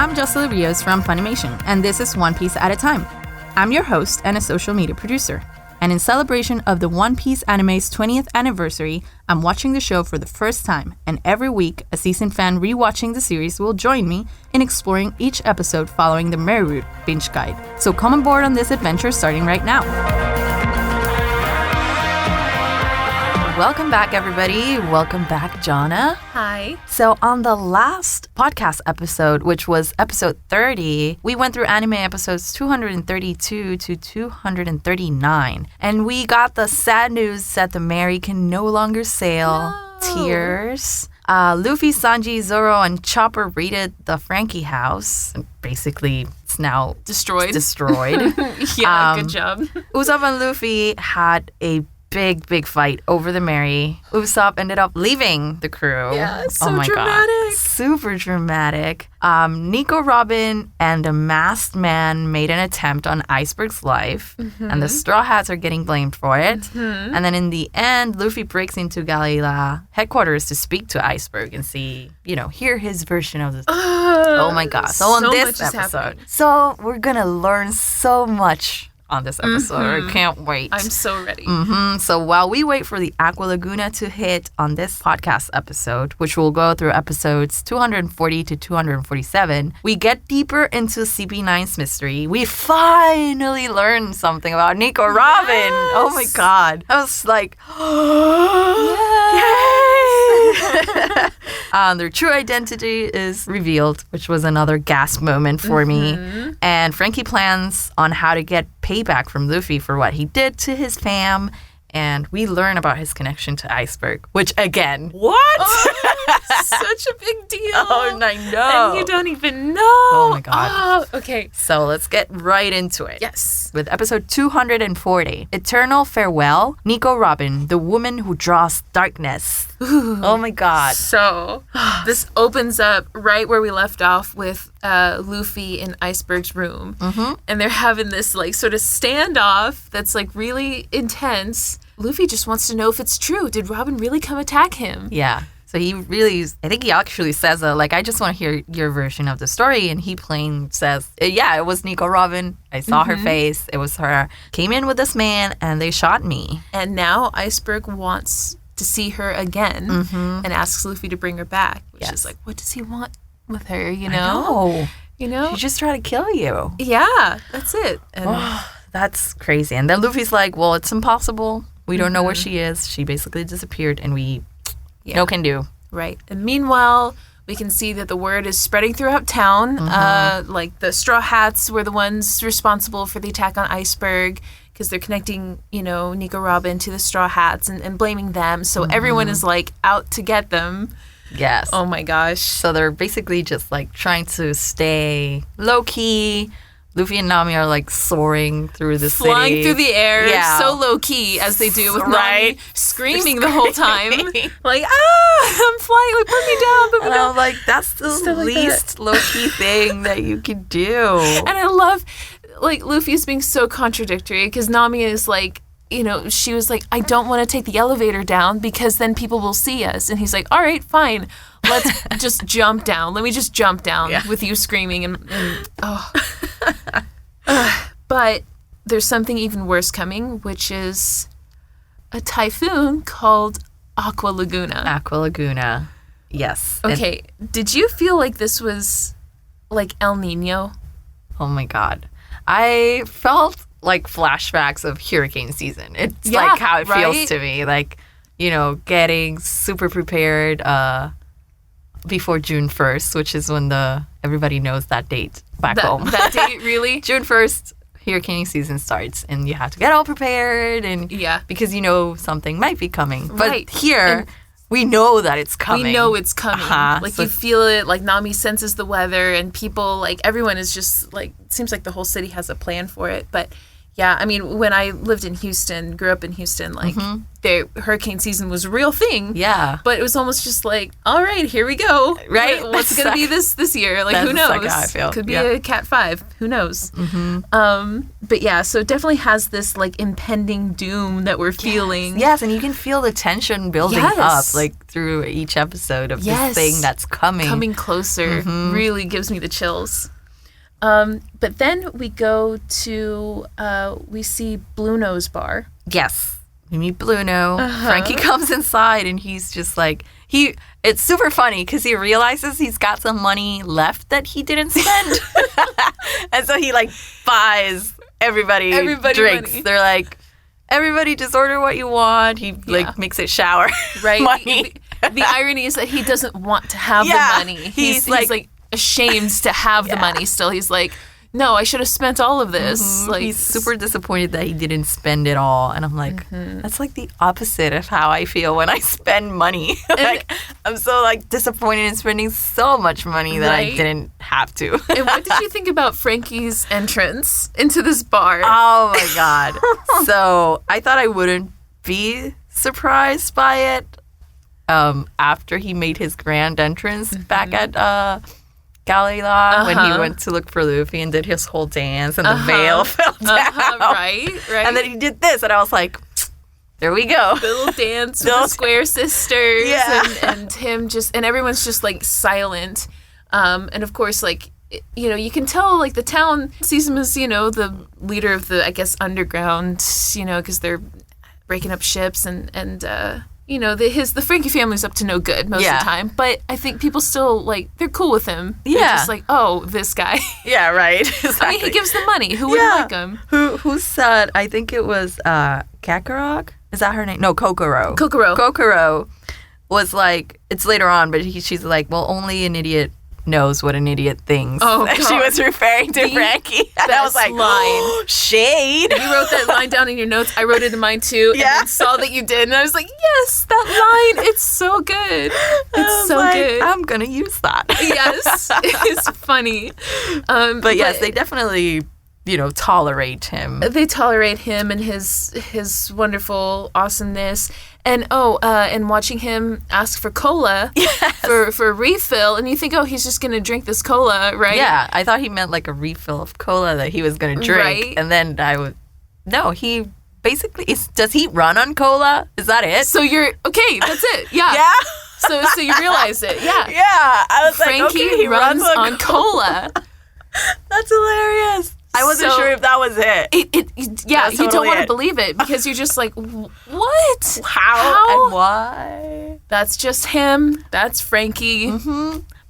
I'm Josellie Rios from Funimation, and this is One Piece at a Time. I'm your host and a social media producer. And in celebration of the One Piece anime's 20th anniversary, I'm watching the show for the first time, and every week, a seasoned fan rewatching the series will join me in exploring each episode following the Merry Route binge guide. So come on board on this adventure starting right now. Welcome back, everybody. Welcome back, Jonna. Hi. So on the last podcast episode, which was episode 30, we went through anime episodes 232 to 239. And we got the sad news that the Merry can no longer sail. No. Tears. Luffy, Sanji, Zoro, and Chopper raided the Franky house. And basically, it's now Destroyed. Yeah, good job. Usopp and Luffy had a big fight over the Merry. Usopp ended up leaving the crew. Yeah, so my dramatic. God. Super dramatic. Nico Robin and the masked man made an attempt on Iceberg's life, and the Straw Hats are getting blamed for it. And then in the end, Luffy breaks into Galila headquarters to speak to Iceberg and see, hear his version of this. Oh my God. So on this episode. So we're gonna learn so much on this episode. I can't wait. I'm so ready. So while we wait for the Aqua Laguna to hit on this podcast episode, which will go through episodes 240 to 247, we get deeper into CP9's mystery. We finally learned something about Nico Robin. Yes. Oh my God. I was like, yay! Their true identity is revealed, which was another gasp moment for me. And Franky plans on how to get payback from Luffy for what he did to his fam. And we learn about his connection to Iceberg, which again, what? Such a big deal. Oh, I know. And you don't even know. Oh my God. Oh, okay. So let's get right into it. Yes. With episode 240, Eternal Farewell, Nico Robin, the woman who draws darkness. Oh my God. So this opens up right where we left off with Luffy in Iceberg's room. And they're having this sort of standoff that's really intense. Luffy just wants to know if it's true. Did Robin really come attack him? Yeah. So I think he actually says, I just want to hear your version of the story. And he plain says, yeah, it was Nico Robin. I saw her face. It was her. Came in with this man and they shot me. And now Iceberg wants to see her again and asks Luffy to bring her back. Which is what does he want with her, I know. She just tried to kill you. Yeah, that's it. And that's crazy. And then Luffy's like, well, it's impossible. We don't know where she is. She basically disappeared and we no can do. Right. And meanwhile, we can see that the word is spreading throughout town. The Straw Hats were the ones responsible for the attack on Iceberg because they're connecting, Nico Robin to the Straw Hats and blaming them. So everyone is out to get them. Yes. Oh my gosh. So they're basically just trying to stay low key. Luffy and Nami are soaring through the city. Flying through the air, so low key as they do with Nami screaming the whole time. I'm flying, put me down. And I'm like, that's the least low key thing that you can do. And I love, Luffy's being so contradictory because Nami is she was like, I don't want to take the elevator down because then people will see us. And he's like, all right, fine. Let's just jump down. Let me just jump down with you screaming. And but there's something even worse coming, which is a typhoon called Aqua Laguna. Aqua Laguna. Yes. Okay. Did you feel like this was El Nino? Oh my God. I felt flashbacks of hurricane season. It's how it feels to me. Getting super prepared before June 1st, which is when everybody knows that date back home. That date, really? June 1st, hurricane season starts, and you have to get all prepared, and because something might be coming. Right. But here, we know that it's coming. We know it's coming. You feel it. Nami senses the weather, and people, everyone is just, it seems like the whole city has a plan for it. But Yeah, I mean, when I lived in Houston, grew up in Houston, like, hurricane season was a real thing. Yeah. But it was almost just like, all right, here we go. Right? What's going to be this year? Like, who knows? That's how I feel. Could be a Cat 5. Who knows? But yeah, so it definitely has this, like, impending doom that we're feeling. Yes, and you can feel the tension building up, like, through each episode of this thing that's coming. Coming closer really gives me the chills. But then we go to, we see Blue Nose Bar. Yes. We meet Blue Nose. Franky comes inside and he's just like, it's super funny because he realizes he's got some money left that he didn't spend. And so he like buys everybody drinks. Money. They're like, everybody just order what you want. He like makes it shower. Right. Money. The irony is that he doesn't want to have the money. He's like ashamed to have the money still. He's like, no, I should have spent all of this. Like, he's super disappointed that he didn't spend it all. And I'm like, that's like the opposite of how I feel when I spend money. Like, I'm so like disappointed in spending so much money that I didn't have to. And what did you think about Franky's entrance into this bar? Oh my God. So I thought I wouldn't be surprised by it after he made his grand entrance back at Galila when he went to look for Luffy and did his whole dance and the veil fell down. Right. And then he did this and I was like, there we go. The little dance with the Square Sisters and him and everyone's just like silent. And of course, like, you know, you can tell like the town sees him as, you know, the leader of the, I guess, underground, you know, because they're breaking up ships and you know, the Franky family's up to no good most of the time. But I think people still, like, they're cool with him. Yeah. They're just like, oh, this guy. Yeah, right. Exactly. I mean, he gives them money. Who wouldn't like him? Who said, I think it was Kakarot? Is that her name? No, Kokoro. Kokoro was like, it's later on, but she's like, well, only an idiot knows what an idiot thinks. Oh, God. She was referring to Franky. And I was like, oh, shade. You wrote that line down in your notes. I wrote it in mine too. And then saw that you did. And I was like, yes, that line. It's so good. It's so good. I'm going to use that. Yes. It's funny. But yes, they definitely, you know, tolerate him. They tolerate him and his wonderful awesomeness. And and watching him ask for cola for a refill, and you think, oh, he's just gonna drink this cola, right? Yeah, I thought he meant like a refill of cola that he was gonna drink, right? And then no, he basically does he run on cola? Is that it? So you're okay? That's it. Yeah. Yeah. So you realize it. Yeah. Yeah. I was Franky like, okay, he runs on cola. That's hilarious. I wasn't sure if that was it. Yeah, you don't want to believe it because you're just like, what? How? And why? That's just him. That's Franky.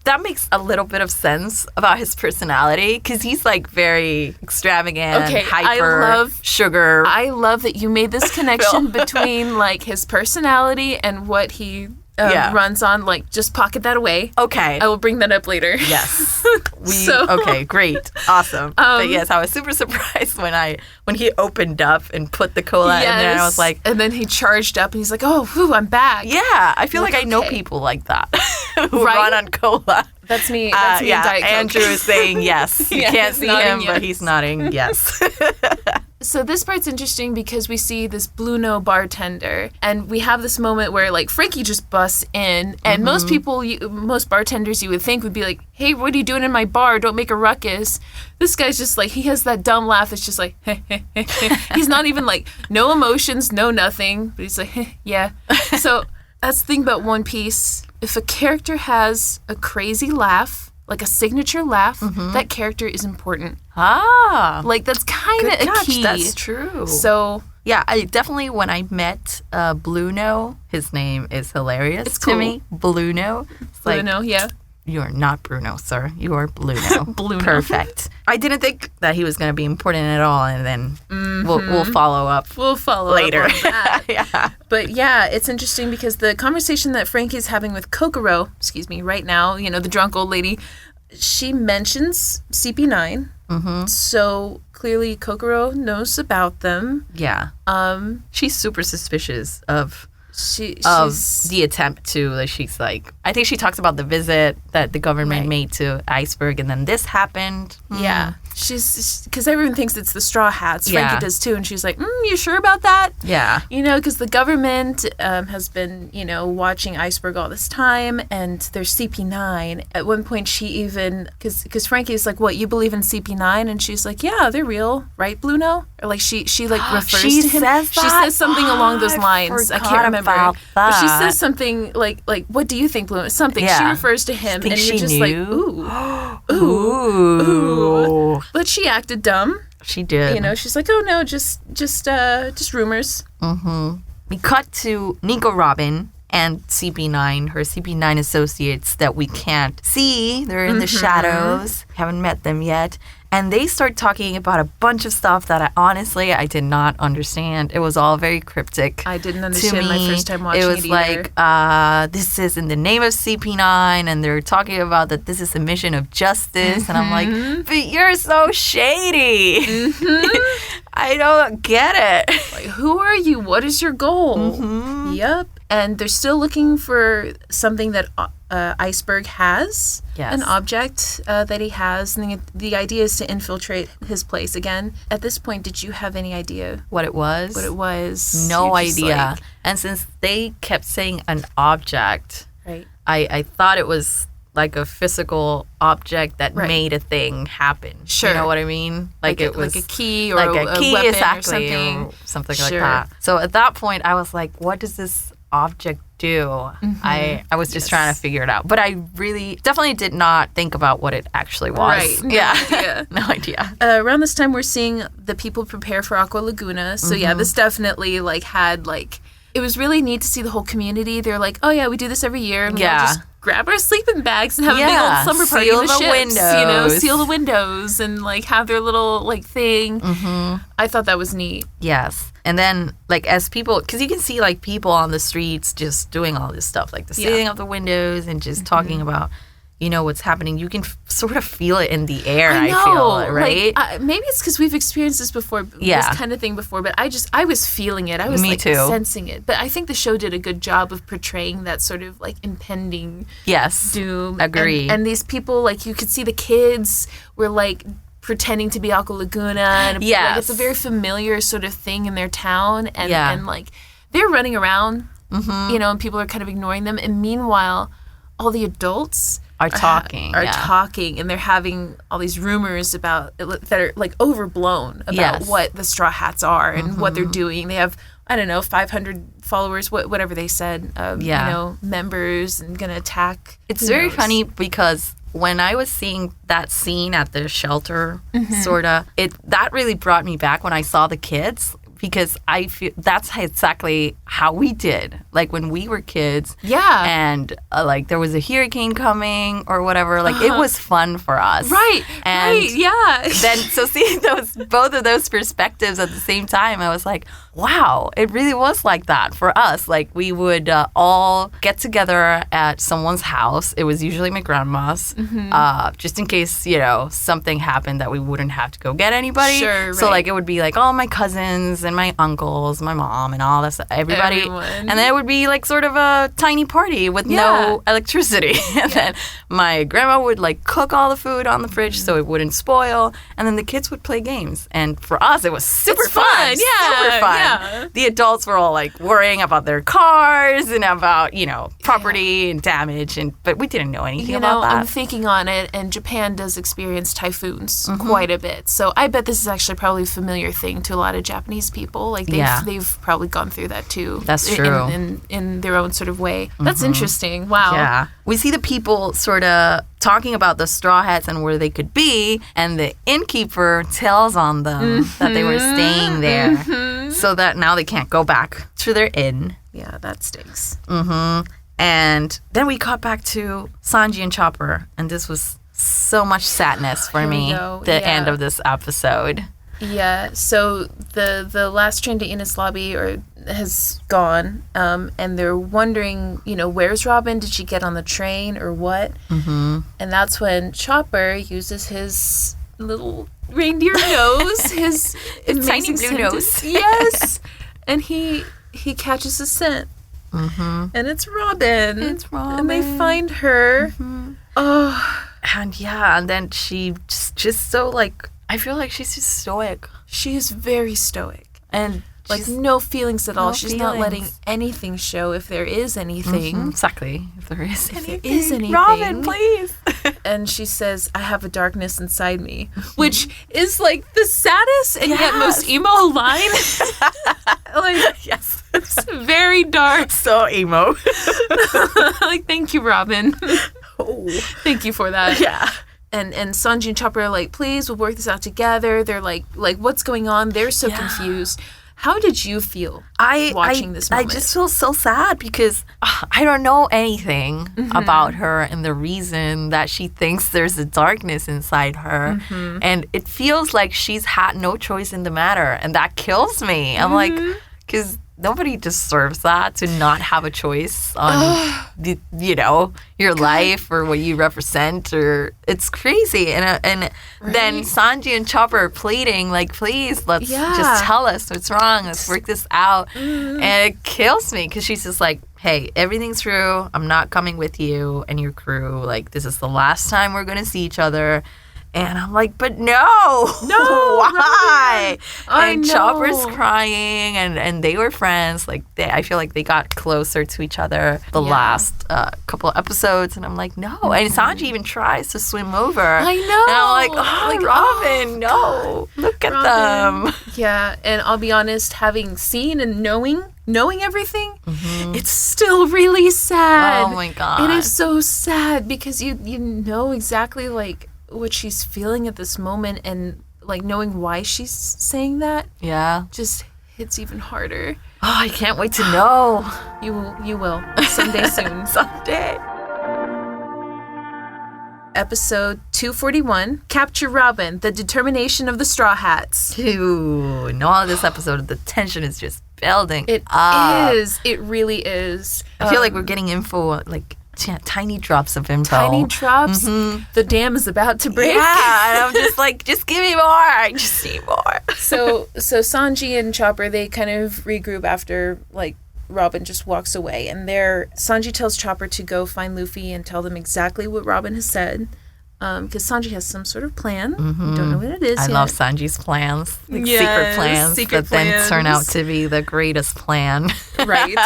That makes a little bit of sense about his personality because he's like very extravagant, hyper, sugar. I love that you made this connection between like his personality and what he runs on. Like, just pocket that away. Okay. I will bring that up later. Yes. Okay, great. Awesome. But yes, I was super surprised when he opened up and put the cola in there. And I was like... And then he charged up and he's like, oh, whew, I'm back. Yeah. I feel like I know people like that who run on cola. That's me. That's me and Diet Coke. Andrew is saying yes. You can't see him, but he's nodding yes. So this part's interesting because we see this Blue No bartender, and we have this moment where like Franky just busts in, and most bartenders you would think would be like, "Hey, what are you doing in my bar? Don't make a ruckus." This guy's just like, he has that dumb laugh that's just like, he's not even like, no emotions, no nothing, but he's like, yeah. So that's the thing about One Piece. If a character has a crazy laugh, like a signature laugh, that character is important. Like, that's kind of a key. That's true. So, yeah, I definitely, when I met Blue No, his name is hilarious it's to me. Blue No. Blue No, yeah. You are not Bruno, sir. You are Blue No. Blue No. Perfect. I didn't think that he was going to be important at all, and then we'll follow up. We'll follow later. Up on that. Yeah. But yeah, it's interesting because the conversation that Franky's having with Kokoro, right now, you know, the drunk old lady, she mentions CP9. So clearly Kokoro knows about them. Yeah. She's super suspicious of she's the attempt to, like, she's like, I think she talks about the visit that the government made to Iceberg, and then this happened. Yeah. because everyone thinks it's the Straw Hats. Yeah. Franky does too, and she's like, you sure about that? Yeah. You know, because the government has been, watching Iceberg all this time, and there's CP9. At one point, she even, because Franky's like, what, you believe in CP9? And she's like, yeah, they're real, right, Bluno? Or like she refers She to him. says She that? says something along those lines. I can't remember. About But she that. says something like, what do you think, Bluno? Something. Yeah. She refers to him, Think and you're she just knew? like, ooh. But she acted dumb. She did. She's like, oh no, just rumors. We cut to Nico Robin and CP9, her CP9 associates that we can't see. They're in the shadows. Haven't met them yet. And they start talking about a bunch of stuff that I did not understand. It was all very cryptic. I didn't To understand me, my first time watching it it was either. like, this is in the name of CP9, and they're talking about that this is a mission of justice. And I'm like, but you're so shady. I don't get it. Like, who are you? What is your goal? Yep. And they're still looking for something that Iceberg has, Yes. an object that he has. And the idea is to infiltrate his place again. At this point, did you have any idea What it was? what it was? No You're just idea. like, And since they kept saying an object, right. I thought it was like a physical object that Right. made a thing happen. Sure. You know what I mean? Like it was like a key or like a key, weapon exactly, or something. like Sure. that. So at that point, I was like, what does this object do? I was just trying to figure it out. But I really definitely did not think about what it actually was. Right. No Yeah. idea. No idea. Around this time, we're seeing the people prepare for Aqua Laguna. So yeah, this definitely had it was really neat to see the whole community. They're like, oh yeah, we do this every year, and we all Yeah. just grab our sleeping bags and have a big Yeah. old slumber party Seal in the the ships. windows. Seal the windows and have their little thing. I thought that was neat. Yes. And then, as people, because you can see, people on the streets just doing all this stuff, like the sealing of the windows and just talking about, what's happening. You can sort of feel it in the air, I feel, right? Maybe it's because we've experienced this before, Yeah. this kind of thing before, but I was feeling it. I was Me too. sensing it. But I think the show did a good job of portraying that sort of impending Yes. doom. Agree. And these people, you could see the kids were pretending to be Aqua Laguna, and Yes. it's a very familiar sort of thing in their town, and Yeah. and they're running around, and people are kind of ignoring them, and meanwhile, all the adults Are talking. are yeah. talking, and they're having all these rumors about that are overblown about Yes. what the Straw Hats are and what they're doing. They have 500 followers, whatever they said, members, and gonna attack. It's Who very knows? funny because when I was seeing that scene at the shelter, sorta, that really brought me back when I saw the kids, because I feel that's exactly how we did. When we were kids, Yeah. and there was a hurricane coming or whatever. It was fun for us, Right. And right. Yeah. then so seeing both of those perspectives at the same time, I was like, wow, it really was like that for us. We would all get together at someone's house. It was usually my grandma's, just in case something happened that we wouldn't have to go get anybody. Sure, So right. it would be all my cousins and my uncles, my mom, and all that, everybody. Everyone. And then it would be sort of a tiny party with no electricity. And then my grandma would cook all the food on the fridge so it wouldn't spoil. And then the kids would play games. And for us, it was super It's fun. Yeah, super fun. yeah. The adults were all worrying about their cars and about, property and damage. But we didn't know anything about that. I'm thinking on it, and Japan does experience typhoons quite a bit. So I bet this is actually probably a familiar thing to a lot of Japanese people. They've probably gone through that too. That's true. In their own sort of way. That's interesting. Wow. Yeah. We see the people sort of talking about the Straw Hats and where they could be, and the innkeeper tells on them that they were staying there, so that now they can't go back to their inn. Yeah, that stinks. And then we cut back to Sanji and Chopper, and this was so much sadness for Here we me, go. the Yeah. end of this episode. Yeah, so the last train to Ines Lobby has gone, and they're wondering, where's Robin? Did she get on the train or what? And that's when Chopper uses his little reindeer nose, his tiny amazing blue scent. nose. Yes, and he catches a scent, and it's Robin. It's and they Robin. find her. Oh, And yeah, and then she just so I feel like she's just stoic. She is very stoic. And like no feelings at all. She's feelings. not letting anything show if there is anything. Exactly. If there is anything. There is anything. Robin, please. And she says, I have a darkness inside me, which is like the saddest and yet most emo line. Like, yes. It's very dark. So emo. Like, thank you, Robin. Oh. Thank you for that. Yeah. And Sanji and Chopper are like, please, we'll work this out together. They're like what's going on? They're so confused. How did you feel watching this moment? I just feel so sad because I don't know anything about her and the reason that she thinks there's a darkness inside her. And it feels like she's had no choice in the matter. And that kills me. I'm like, because nobody deserves that, to not have a choice on, your life or what you represent. Or it's crazy. And then Sanji and Chopper are pleading, like, please, let's just tell us what's wrong. Let's work this out. And it kills me because she's just like, hey, everything's true. I'm not coming with you and your crew. Like, this is the last time we're going to see each other. And I'm like, but no, why? And Chopper's crying, and they were friends. Like, I feel like they got closer to each other the last couple of episodes. And I'm like, no. And Sanji even tries to swim over. I know. And I'm like, Robin, no. Look at them. Yeah, and I'll be honest, having seen and knowing everything, it's still really sad. Oh, my God. It is so sad because you know exactly, like, what she's feeling at this moment, and like knowing why she's saying that just hits even harder. Oh, I can't wait to know. You will someday soon. Someday. Episode 241, Capture Robin, the determination of the Straw Hats. Ooh, in all of this episode, the tension is just building. It is. It really is. I feel like we're getting info, like tiny drops of info. Tiny drops. The dam is about to break. Yeah, and I'm just like, just give me more. I just need more. So Sanji and Chopper, they kind of regroup after, like, Robin just walks away. And Sanji tells Chopper to go find Luffy and tell them exactly what Robin has said. Because Sanji has some sort of plan. We don't know what it is I yet. love Sanji's plans. Like secret plans that then turn out to be the greatest plan. Right.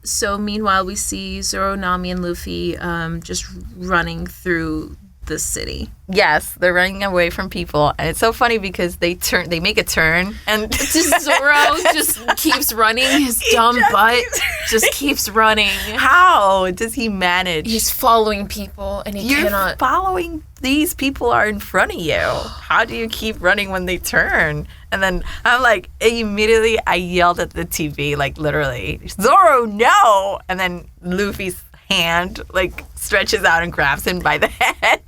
So meanwhile, we see Zoro, Nami, and Luffy just running through the city. Yes, they're running away from people, and it's so funny because they make a turn, and just Zoro just keeps running. His dumb butt just keeps running. How does he manage? He's following people, and he cannot. Following these people are in front of you. How do you keep running when they turn? And then I'm like, immediately I yelled at the TV, like literally, Zoro, no! And then Luffy's hand like stretches out and grabs him by the head.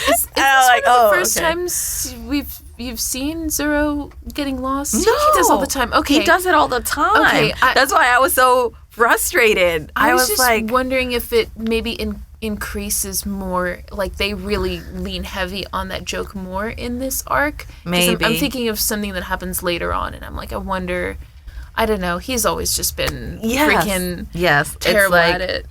Is this like, one of the first times you've seen Zoro getting lost? No, he does all the time. Okay, he does it all the time. Okay, that's why I was so frustrated. I was just like wondering if it maybe increases more, like they really lean heavy on that joke more in this arc. Maybe I'm thinking of something that happens later on, and I'm like, I wonder. I don't know. He's always just been freaking terrible at it.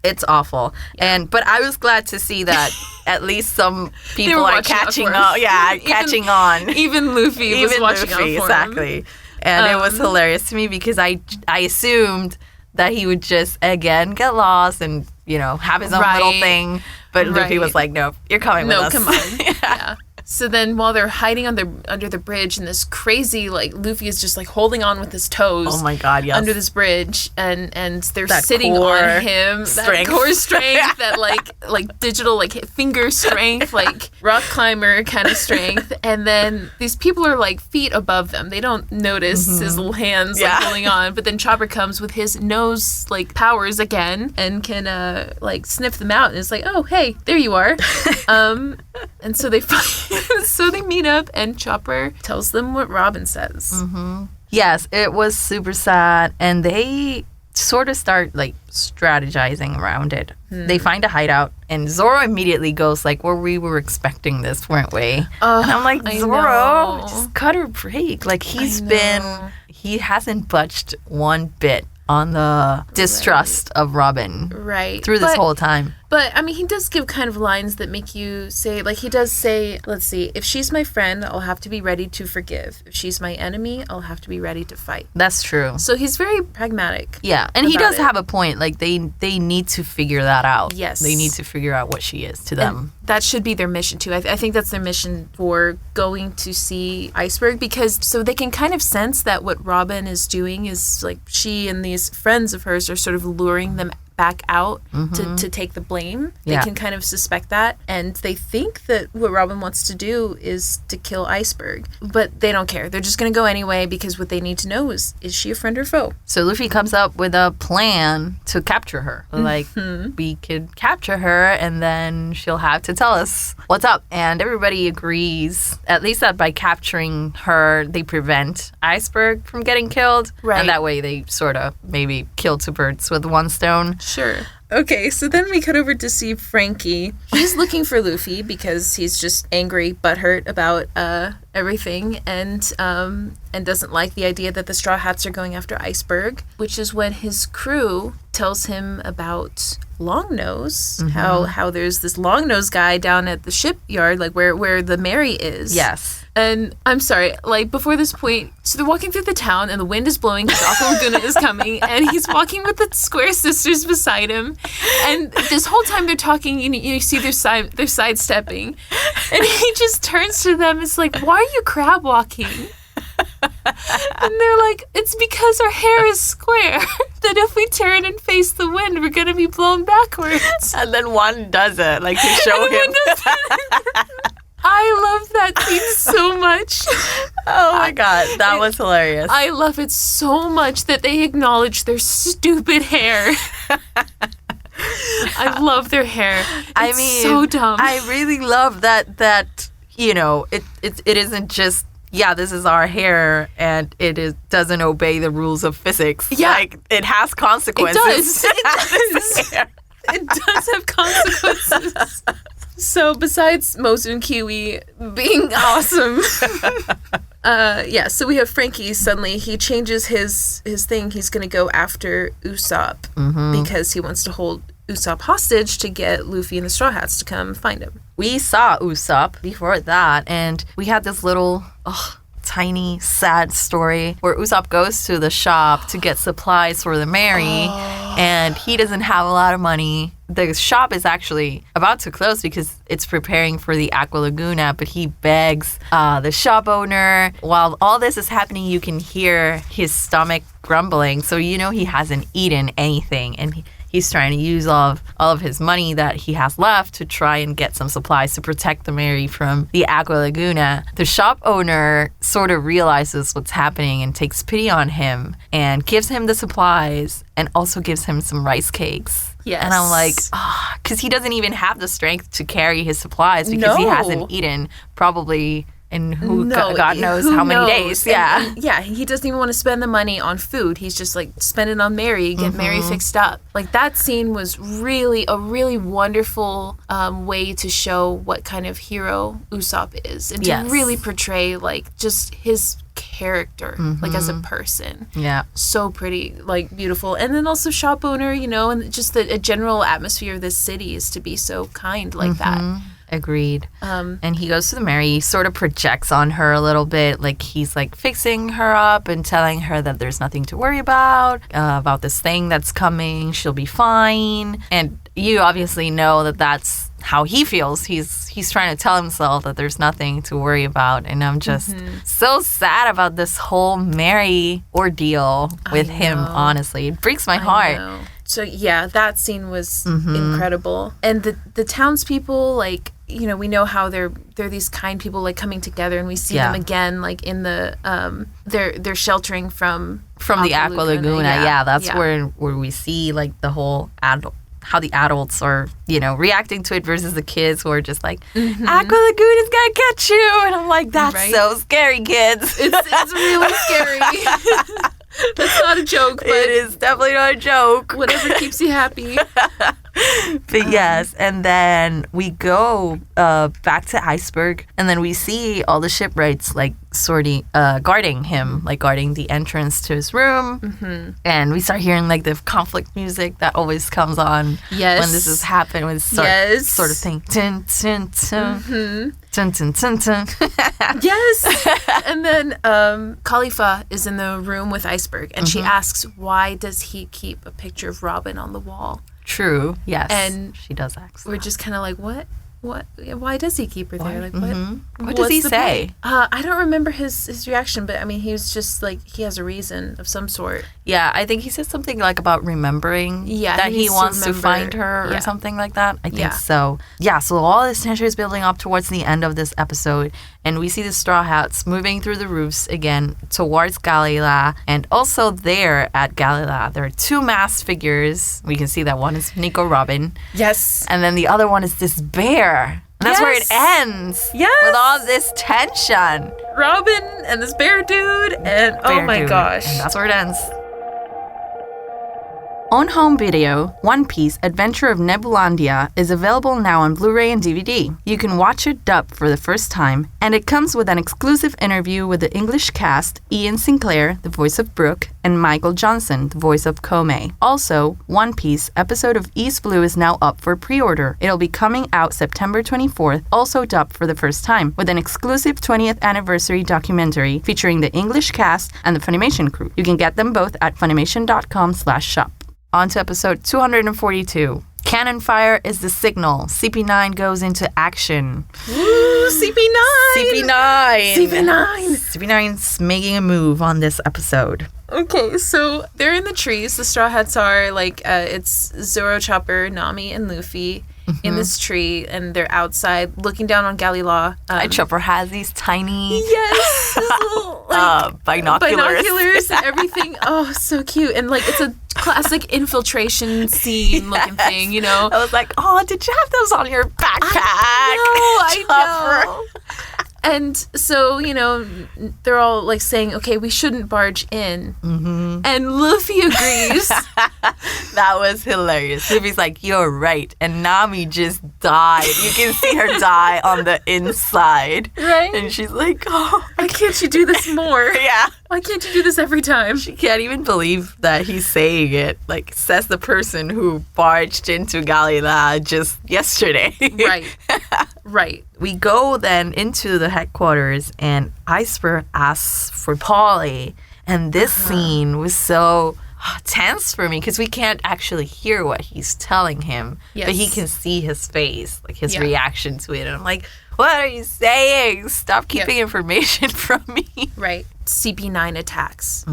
It's awful. Yeah. But I was glad to see that at least some people are catching on. Yeah, catching on. Even Luffy was watching out for him. Exactly. And it was hilarious to me because I assumed that he would just again get lost and have his own little thing. But Luffy was like, "No, you're coming with us." No, come on. Yeah. So then while they're hiding under the bridge, and this crazy, like, Luffy is just, like, holding on with his toes. Oh, my God, yes. Under this bridge, and they're sitting on him. Strength. That core strength, that, like digital, like, finger strength, like, rock climber kind of strength. And then these people are, like, feet above them. They don't notice his little hands, like, holding on. But then Chopper comes with his nose, like, powers again, and can, like, sniff them out. And it's like, oh, hey, there you are. And so they so they meet up, and Chopper tells them what Robin says. Yes, it was super sad, and they sort of start like strategizing around it. They find a hideout, and Zoro immediately goes like, "Well, we were expecting this, weren't we?" And I'm like, Zoro, just cut her break. Like he hasn't budged one bit on the distrust of Robin through this whole time. But, I mean, he does give kind of lines that make you say, like, he does say, let's see, if she's my friend, I'll have to be ready to forgive. If she's my enemy, I'll have to be ready to fight. That's true. So he's very pragmatic. Yeah, and he does have a point. Like, they need to figure that out. Yes. They need to figure out what she is to them. And that should be their mission, too. I think that's their mission for going to see Iceberg, because so they can kind of sense that what Robin is doing is, like, she and these friends of hers are sort of luring them back out to take the blame. They can kind of suspect that, and they think that what Robin wants to do is to kill Iceberg, but they don't care. They're just going to go anyway, because what they need to know is she a friend or foe? So Luffy comes up with a plan to capture her. Like, we could capture her, and then she'll have to tell us what's up. And everybody agrees, at least that by capturing her, they prevent Iceberg from getting killed. Right. And that way they sort of maybe kill two birds with one stone. Sure. Okay, so then we cut over to see Franky. He's looking for Luffy because he's just angry, butthurt about everything, and doesn't like the idea that the Straw Hats are going after Iceberg, which is when his crew tells him about Longnose, how there's this Longnose guy down at the shipyard, like where the Mary is. Yes. And I'm sorry, like, before this point, so they're walking through the town, and the wind is blowing because Aqua Laguna is coming, and he's walking with the Square Sisters beside him. And this whole time they're talking, you see they're sidestepping. And he just turns to them and is like, why are you crab walking? And they're like, it's because our hair is square. That if we turn and face the wind, we're going to be blown backwards. And then one does it, like, to show him. I love that scene so much. Oh my god, that was hilarious. I love it so much that they acknowledge their stupid hair. I love their hair. It's so dumb. I really love that it isn't just, this is our hair, and doesn't obey the rules of physics. Yeah. Like, it has consequences. It does. It does have consequences. So besides Mozu and Kiwi being awesome, so we have Franky. Suddenly he changes his thing. He's going to go after Usopp because he wants to hold Usopp hostage to get Luffy and the Straw Hats to come find him. We saw Usopp before that, and we had this little tiny sad story where Usopp goes to the shop to get supplies for the Mary, and he doesn't have a lot of money. The shop is actually about to close because it's preparing for the Aqua Laguna, but he begs the shop owner. While all this is happening, you can hear his stomach grumbling, so he hasn't eaten anything, and he's trying to use all of his money that he has left to try and get some supplies to protect the Mary from the Aqua Laguna. The shop owner sort of realizes what's happening and takes pity on him and gives him the supplies and also gives him some rice cakes. Yes. And I'm like, because he doesn't even have the strength to carry his supplies because he hasn't eaten probably in God knows how many days. Yeah. And he doesn't even want to spend the money on food. He's just like, spend it on Mary, get Mary fixed up. Like, that scene was really a really wonderful way to show what kind of hero Usopp is, and to really portray, like, just his character, like, as a person. Yeah. So pretty, like, beautiful. And then also shop owner, and just a general atmosphere of this city is to be so kind like that. Agreed. And he goes to the Mary, sort of projects on her a little bit, like he's like fixing her up and telling her that there's nothing to worry about this thing that's coming. She'll be fine. And you obviously know that that's how he feels. He's trying to tell himself that there's nothing to worry about. And I'm just so sad about this whole Mary ordeal with him, honestly. It breaks my heart. So, that scene was incredible. And the townspeople, like, we know how they're these kind people, like, coming together, and we see them again, like, in the they're sheltering from the Aqua Laguna. That's where we see, like, the whole how the adults are, reacting to it versus the kids who are just like, Aqua Laguna's gonna catch you. And I'm like, that's so scary, kids. It's really scary. That's not a joke, but it is definitely not a joke. Whatever keeps you happy. But yes, and then we go back to Iceberg, and then we see all the shipwrights guarding him, guarding the entrance to his room. And we start hearing the conflict music that always comes on when this is happening, with sort of thing. Dun, dun, dun. Dun, dun, dun, dun. Yes. And then Khalifa is in the room with Iceberg, and she asks, why does he keep a picture of Robin on the wall? True. Yes. And she does ask. We're just kind of like, what? Why does he keep her there? What does he say? I don't remember his reaction, but I mean, he was just he has a reason of some sort. Yeah, I think he said something about remembering that he wants to find her or something like that. I think so. Yeah, so all this tension is building up towards the end of this episode, and we see the Straw Hats moving through the roofs again towards Galila, and also there at Galila, there are two masked figures. We can see that one is Nico Robin. Yes. And then the other one is this bear. And that's where it ends. Yes. With all this tension. Robin and this bear dude, and oh my gosh. And that's where it ends. On home video, One Piece Adventure of Nebulandia is available now on Blu-ray and DVD. You can watch it dubbed for the first time, and it comes with an exclusive interview with the English cast, Ian Sinclair, the voice of Brook, and Michael Johnson, the voice of Kome. Also, One Piece episode of East Blue is now up for pre-order. It'll be coming out September 24th, also dubbed for the first time, with an exclusive 20th anniversary documentary featuring the English cast and the Funimation crew. You can get them both at funimation.com/shop. On to episode 242. Cannon fire is the signal. CP9 goes into action. Woo, CP9! CP9! CP9! CP9's making a move on this episode. Okay, so they're in the trees. The Straw Hats are it's Zoro, Chopper, Nami, and Luffy in this tree, and they're outside looking down on Galila. Chopper has these tiny little, binoculars and everything. Oh, so cute. And it's a classic infiltration scene looking thing, you know? I was like, oh, did you have those on your backpack? I know. And so, they're all saying, okay, we shouldn't barge in. And Luffy agrees. That was hilarious. Luffy's like, you're right. And Nami just died. You can see her die on the inside. Right. And she's like, oh. Why can't you do this more? Yeah. Why can't you do this every time? She can't even believe that he's saying it. Says the person who barged into Galila just yesterday. Right. We go then into the headquarters, and Iceberg asks for Polly. And this scene was so tense for me because we can't actually hear what he's telling him. Yes. But he can see his face, his reaction to it. And I'm like, what are you saying? Stop keeping information from me. Right. CP9 attacks.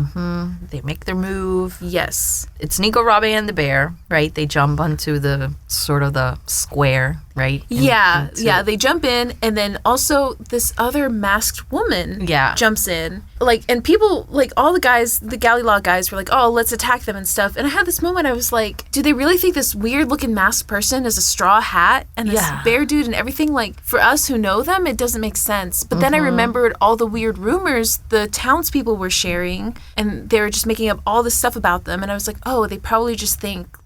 They make their move. Yes. It's Nico, Robin, and the bear, right? They jump onto the sort of the square, right? They jump in, and then also this other masked woman jumps in. And people, all the guys, the Galila guys were like, oh, let's attack them and stuff. And I had this moment, I was like, do they really think this weird-looking masked person is a straw hat and this bear dude and everything? For us who know them, it doesn't make sense. But then I remembered all the weird rumors the townspeople were sharing, and they were just making up all this stuff about them. And I was like, oh, they probably just think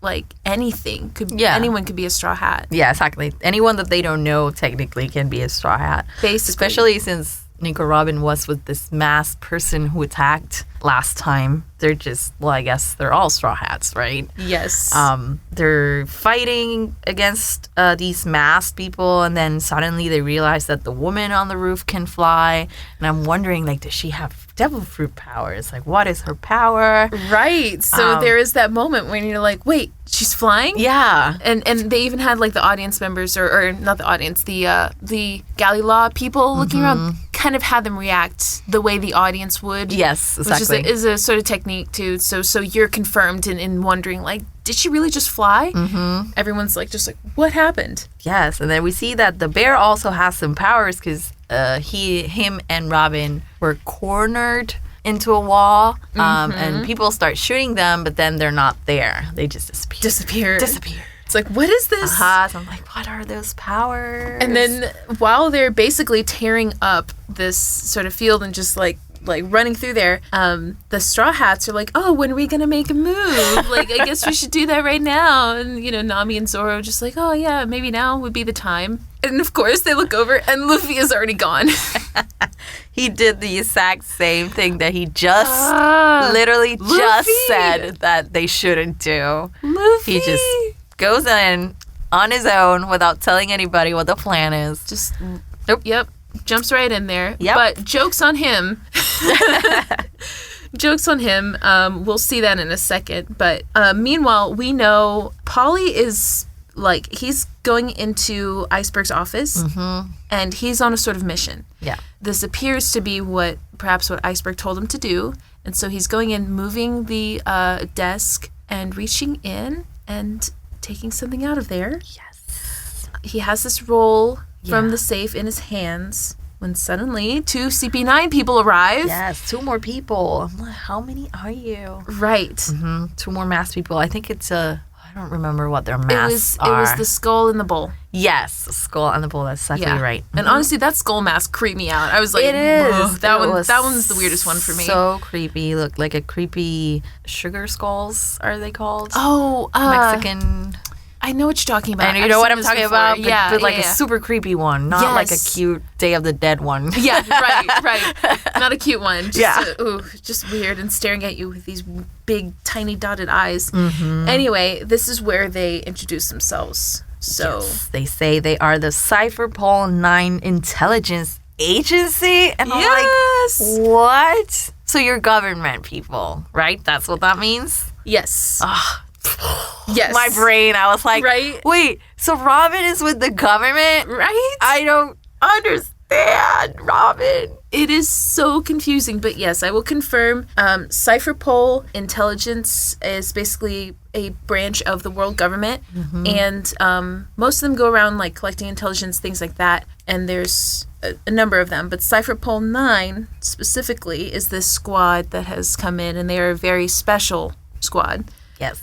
anything anyone could be a straw hat. Yeah, exactly. Anyone that they don't know technically can be a straw hat. Basically. Especially since Nico Robin was with this masked person who attacked last time. They're just, I guess they're all straw hats, right? Yes. They're fighting against these masked people, and then suddenly they realize that the woman on the roof can fly. And I'm wondering, does she have devil fruit powers? What is her power? Right. So there is that moment when you're like, wait, she's flying? Yeah. And they even had the audience members, or not the audience, the Galila people looking around, kind of had them react the way the audience would. Yes, exactly. Which is a sort of technique too. So you're confirmed in wondering, did she really just fly? Everyone's just what happened? Yes, and then we see that the bear also has some powers because him and Robin were cornered into a wall, and people start shooting them, but then they're not there. They just disappear. It's what is this? So I'm like, what are those powers? And then while they're basically tearing up this sort of field and just like running through there, the Straw Hats are like, oh, when are we gonna make a move? Like, I guess we should do that right now. And, you know, Nami and Zoro just like, oh yeah, maybe now would be the time. And of course they look over and Luffy is already gone. He did the exact same thing that he just literally Luffy. just said that they shouldn't do. Luffy. He just goes in on his own without telling anybody what the plan is. Just, yep, jumps right in there. Yep. But joke's on him. Joke's on him. We'll see that in a second. But meanwhile, we know Polly is, like, he's going into Iceberg's office, and he's on a sort of mission. Yeah. This appears to be perhaps what Iceberg told him to do. And so he's going in, moving the desk and reaching in and taking something out of there. Yes. He has this roll from the safe in his hands when suddenly 2 CP9 people arrive. Yes, 2 more people. I'm like, how many are you? Right. 2 more masked people. I think it's I don't remember what their masks are. It was the skull in the bowl. Yes, the skull and the bowl. That's exactly right. And honestly, that skull mask creeped me out. I was like, it is. That one's the weirdest one for me. So creepy. Looked like a creepy sugar skulls. Are they called? Oh, Mexican. I know what you're talking about. I know you know what I'm talking about. But like yeah. a super creepy one, not like a cute Day of the Dead one. Yeah, right. Not a cute one. Just, just weird and staring at you with these big, tiny dotted eyes. Anyway, this is where they introduce themselves. So they say they are the Cypherpol 9 Intelligence Agency, and I'm like, what? So you're government people, right? That's what that means. Yes. Yes. My brain, I was like, right? Wait, so Robin is with the government? Right? I don't understand, Robin. It is so confusing, but yes, I will confirm. Cypherpol Intelligence is basically a branch of the world government, and most of them go around like collecting intelligence, things like that, and there's a number of them, but Cypherpol 9 specifically is this squad that has come in, and they are a very special squad. Yes.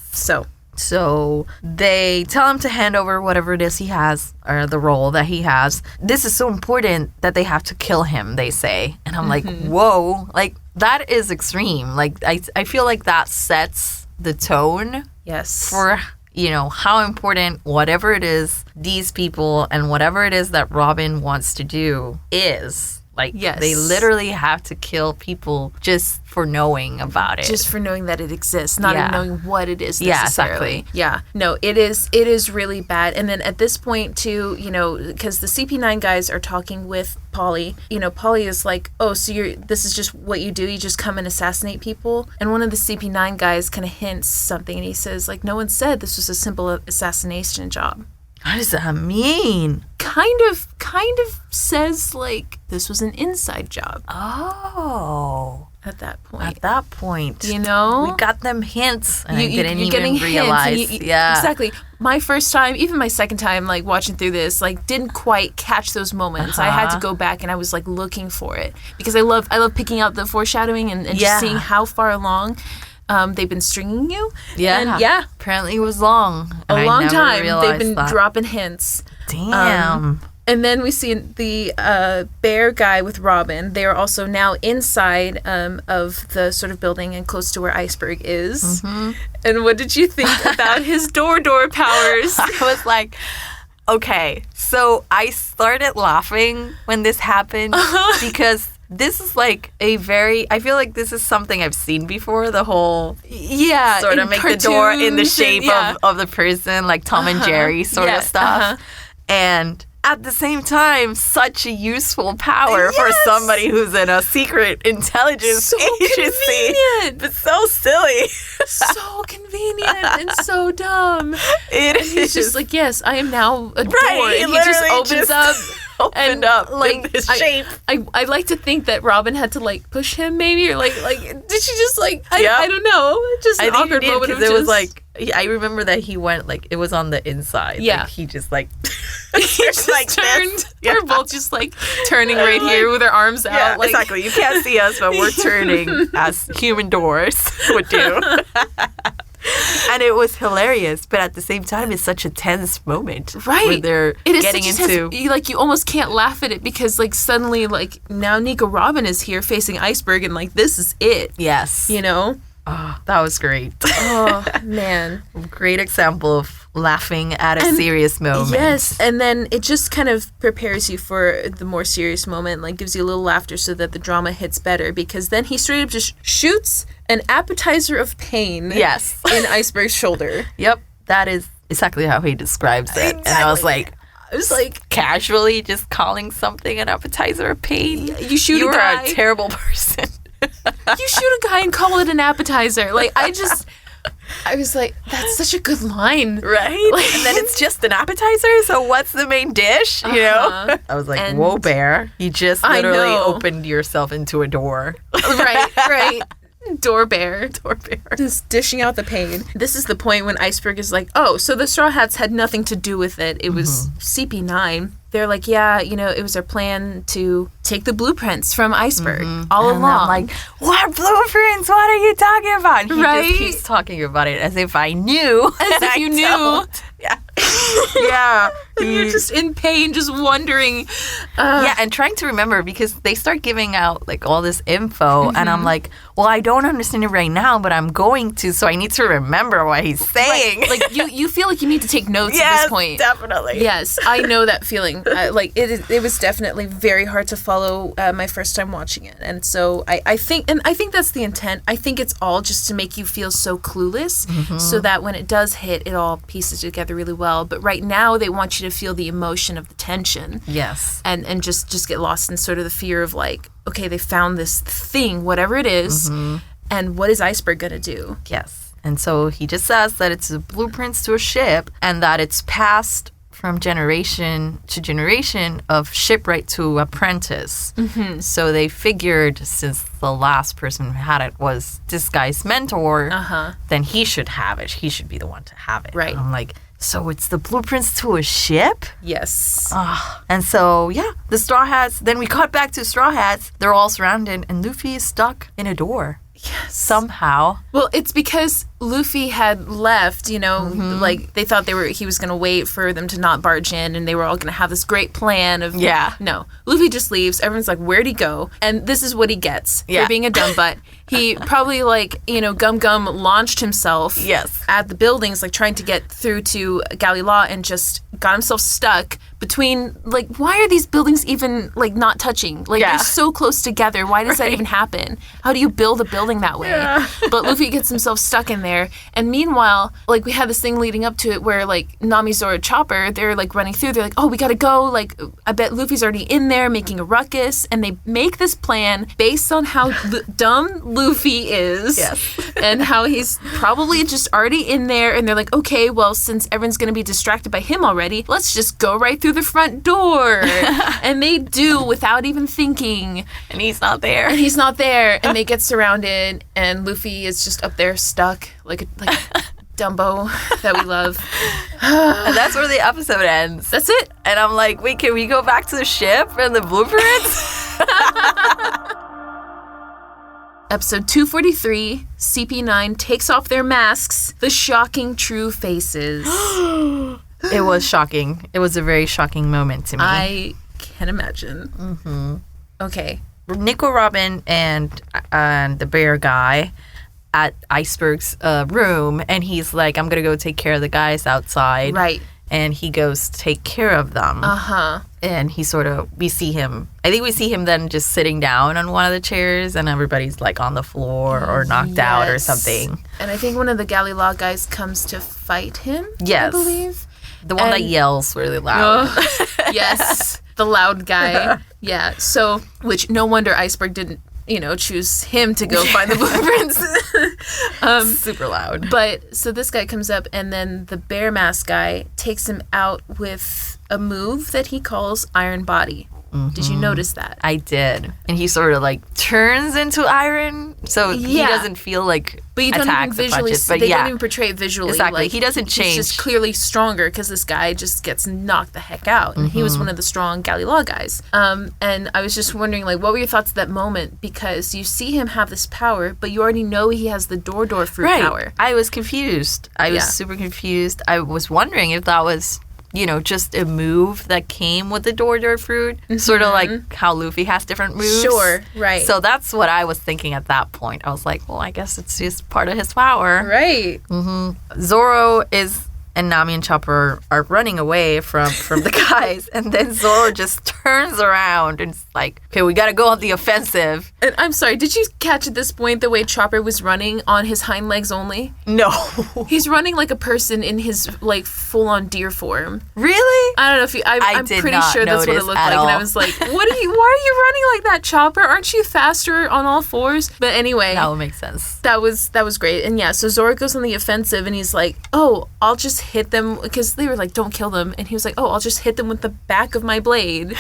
So they tell him to hand over whatever it is he has, or the role that he has. This is so important that they have to kill him, they say. And I'm like, whoa, like that is extreme. Like I feel like that sets the tone. Yes. For, you know, how important whatever it is, these people and whatever it is that Robin wants to do is. Like, they literally have to kill people just for knowing about it. Just for knowing that it exists, not even knowing what it is necessarily. Yeah, exactly. Yeah. No, it is really bad. And then at this point, too, you know, because the CP9 guys are talking with Polly, you know, Polly is like, oh, so this is just what you do? You just come and assassinate people? And one of the CP9 guys kind of hints something, and he says, like, no one said this was a simple assassination job. What does that mean? Kind of says, like, this was an inside job. Oh. At that point. You know? We got them hints. And I didn't you're even realize. Exactly. My first time, even my second time, like, watching through this, like, didn't quite catch those moments. I had to go back and I was, like, looking for it. Because I love picking out the foreshadowing and just seeing how far along they've been stringing you. Yeah. And apparently it was long. A long time. They've been dropping hints. Damn. And then we see the bear guy with Robin. They are also now inside of the sort of building and close to where Iceberg is. And what did you think about his door powers? I was like, okay. So I started laughing when this happened because this is like I feel like this is something I've seen before, the whole sort of make the door in the shape of the person, like Tom and Jerry sort of stuff. And at the same time, such a useful power for somebody who's in a secret intelligence agency. Convenient. But so silly. So convenient and so dumb. He's just like, yes, I am now a door. Right, and he just opens up. Opened up like in this shape. I like to think that Robin had to like push him maybe, or like did she just like I don't know, just an awkward moment of it was like I remember that he went like it was on the inside. Yeah, like, he just like he just like turned. We're both just like turning right here with our arms out. Yeah, like. Exactly. You can't see us, but we're turning as human doors would do. And it was hilarious, but at the same time, it's such a tense moment. Right. Where they're getting into... you almost can't laugh at it because, like, suddenly, like, now Nico Robin is here facing Iceberg and, like, this is it. Yes. You know? Oh, that was great. Oh, man. Great example of laughing at a serious moment. Yes, and then it just kind of prepares you for the more serious moment, like gives you a little laughter so that the drama hits better, because then he straight up just shoots an appetizer of pain in Iceberg's shoulder. Yep, that is exactly how he describes it. Exactly. And I was like casually just calling something an appetizer of pain. You shoot a guy. You are a terrible person. You shoot a guy and call it an appetizer. Like, I was like, that's such a good line. Right? Like, and then it's just an appetizer, so what's the main dish? You know? I was like, whoa, Bear. You just literally opened yourself into a door. Right. Door bear. Just dishing out the pain. This is the point when Iceberg is like, oh, so the Straw Hats had nothing to do with it. It was CP9. They're like, yeah, you know, it was our plan to take the blueprints from Iceberg all along. I'm like, what blueprints? What are you talking about? And he just keeps talking about it as if I knew. As if you knew. Yeah. Yeah. And you're just in pain, just wondering. Yeah, and trying to remember, because they start giving out like all this info, and I'm like, well, I don't understand it right now, but I'm going to, so I need to remember what he's saying. Right. Like you feel like you need to take notes at this point. Definitely. Yes, I know that feeling. Like it was definitely very hard to follow my first time watching it, and so I think that's the intent. I think it's all just to make you feel so clueless, so that when it does hit, it all pieces together really well. But right now, they want you to feel the emotion of the tension. Yes. And just get lost in sort of the fear of like, okay, they found this thing, whatever it is, and what is Iceberg gonna do? Yes. And so he just says that it's the blueprints to a ship, and that it's passed from generation to generation of shipwright to apprentice. So they figured, since the last person who had it was this guy's mentor, then he should have it. He should be the one to have it. Right. And I'm like, so it's the blueprints to a ship? Yes. And so, yeah, the Straw Hats, then we cut back to Straw Hats. They're all surrounded, and Luffy is stuck in a door. Yes. Somehow. Well, it's because Luffy had left, you know, like they thought he was going to wait for them to not barge in, and they were all going to have this great plan of... Yeah. No. Luffy just leaves. Everyone's like, where'd he go? And this is what he gets for being a dumb butt. He probably, like, you know, Gum launched himself at the buildings, like trying to get through to Galley Law, and just got himself stuck between, like, why are these buildings even, like, not touching? Like, they're so close together. Why does that even happen? How do you build a building that way? But Luffy gets himself stuck in there. And meanwhile, like, we had this thing leading up to it where, like, Nami, Zoro, Chopper, they're, like, running through. They're like, oh, we gotta go. Like, I bet Luffy's already in there making a ruckus. And they make this plan based on how dumb Luffy is. And how he's probably just already in there. And they're like, okay, well, since everyone's gonna be distracted by him already, let's just go right through the front door. And they do without even thinking. And he's not there. And they get surrounded, and Luffy is just up there stuck like Dumbo that we love. And that's where the episode ends. That's it. And I'm like, wait, can we go back to the ship and the blueprints? Episode 243, CP9 takes off their masks, the shocking true faces. It was shocking. It was a very shocking moment to me. I can imagine. Okay. Nico Robin and the bear guy at Iceberg's room, and he's like, I'm gonna go take care of the guys outside. Right. And he goes to take care of them. And he we see him then just sitting down on one of the chairs, and everybody's like on the floor or knocked out or something. And I think one of the Galley Law guys comes to fight him, I believe. The one that yells really loud. Yes. The loud guy. Yeah. So, which no wonder Iceberg didn't, you know, choose him to go find the blueprints. Super loud. But so this guy comes up, and then the bear mask guy takes him out with a move that he calls Iron Body. Did you notice that? I did. And he sort of like turns into iron, so he doesn't feel like but you don't even visually but they don't even portray it visually. Exactly. Like, he doesn't change. He's just clearly stronger because this guy just gets knocked the heck out. And he was one of the strong Galley Law guys. And I was just wondering, like, what were your thoughts at that moment? Because you see him have this power, but you already know he has the Door fruit power. I was confused. I was super confused. I was wondering if that was, you know, just a move that came with the Door fruit, sort of like how Luffy has different moves. Sure, right. So that's what I was thinking at that point. I was like, well, I guess it's just part of his power. Right. Zoro and Nami and Chopper are running away from the guys, and then Zoro just turns around and it's like, okay, we gotta go on the offensive. And I'm sorry, did you catch at this point the way Chopper was running on his hind legs only? No. He's running like a person in his like full-on deer form. Really? I don't know if you, I'm did pretty not sure that's what it looked like. all. And I was like, why are you running like that, Chopper? Aren't you faster on all fours? But anyway. That would make sense. That was great. And yeah, so Zoro goes on the offensive and he's like, oh, I'll just hit them, because they were like, don't kill them. And he was like, oh, I'll just hit them with the back of my blade.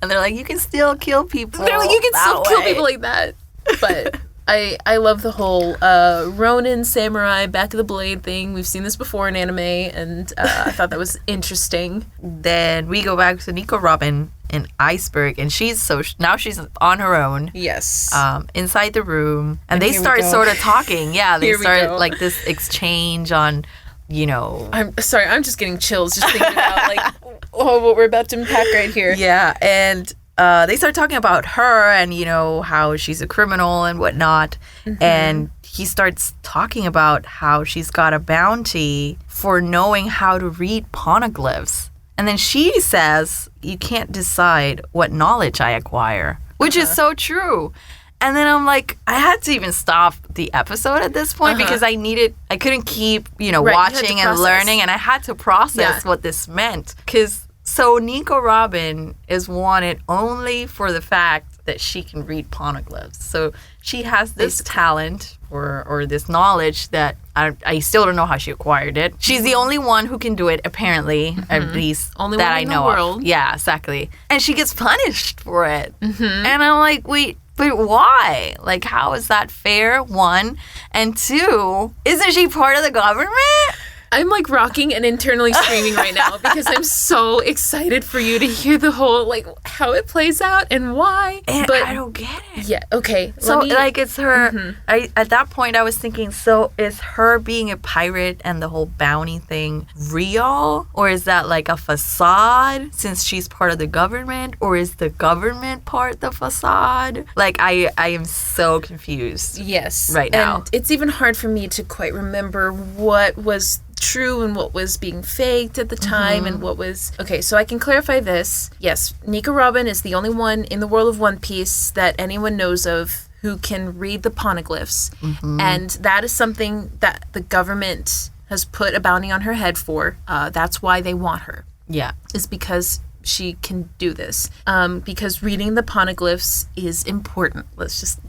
And they're like, you can still kill people. They're like, you can still kill people like that. But I love the whole Ronin samurai back of the blade thing. We've seen this before in anime, and I thought that was interesting. Then we go back to Nico Robin and Iceberg, and now she's on her own. Yes. Inside the room, and they start sort of talking. Yeah, they start like this exchange on, you know. I'm sorry, I'm just getting chills just thinking about like what we're about to unpack right here. Yeah, and they start talking about her and, you know, how she's a criminal and whatnot. And he starts talking about how she's got a bounty for knowing how to read poneglyphs. And then she says, you can't decide what knowledge I acquire, which is so true. And then I'm like, I had to even stop the episode at this point because I couldn't keep, you know, watching and learning. And I had to process what this meant. So Nico Robin is wanted only for the fact that she can read poneglyphs. So she has this talent or this knowledge that I still don't know how she acquired it. She's the only one who can do it, apparently, at least only that one I in know the world. of. Yeah, exactly. And she gets punished for it. And I'm like, wait, but why? Like, how is that fair? One. And two, isn't she part of the government? I'm like rocking and internally screaming right now because I'm so excited for you to hear the whole, like, how it plays out and why. And but I don't get it. Yeah, okay. So, like, it's her. At that point, I was thinking, so is her being a pirate and the whole bounty thing real? Or is that like a facade since she's part of the government? Or is the government part the facade? Like, I am so confused. Yes. Right now. And it's even hard for me to quite remember what was true and what was being faked at the time and what was... Okay, so I can clarify this. Yes, Nico Robin is the only one in the world of One Piece that anyone knows of who can read the poneglyphs. And that is something that the government has put a bounty on her head for. That's why they want her. Yeah. Is because she can do this. Because reading the poneglyphs is important. Let's just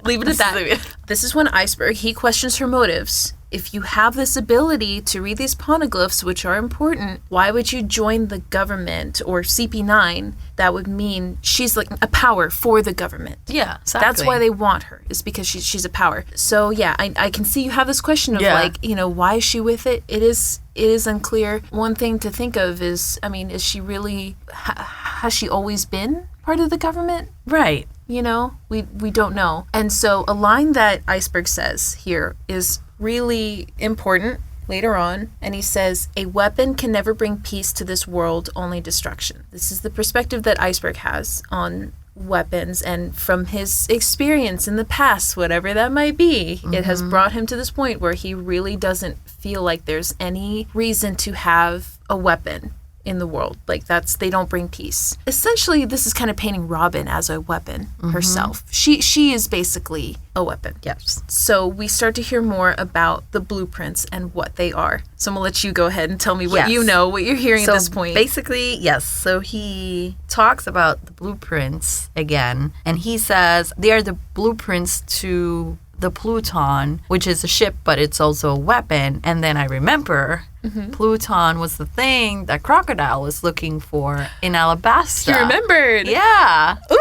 leave it at that. This is when Iceberg, he questions her motives. If you have this ability to read these poneglyphs, which are important, why would you join the government or CP9? That would mean she's like a power for the government. Yeah, exactly. That's why they want her, is because she's a power. So yeah, I can see you have this question of like, you know, why is she with it? It is unclear. One thing to think of is, I mean, is she really, has she always been part of the government? Right. You know, we don't know. And so a line that Iceberg says here is really important later on, and he says, a weapon can never bring peace to this world, only destruction. This is the perspective that Iceberg has on weapons, and from his experience in the past, whatever that might be, it has brought him to this point where he really doesn't feel like there's any reason to have a weapon in the world. Like, they don't bring peace. Essentially, this is kind of painting Robin as a weapon herself. She is basically a weapon. Yes. So we start to hear more about the blueprints and what they are. So I'm going to let you go ahead and tell me what you know, what you're hearing at this point. Basically, yes. So he talks about the blueprints again, and he says they are the blueprints to the Pluton, which is a ship, but it's also a weapon. And then I remember Pluton was the thing that Crocodile was looking for in Alabasta. You remembered? Yeah. Ooh,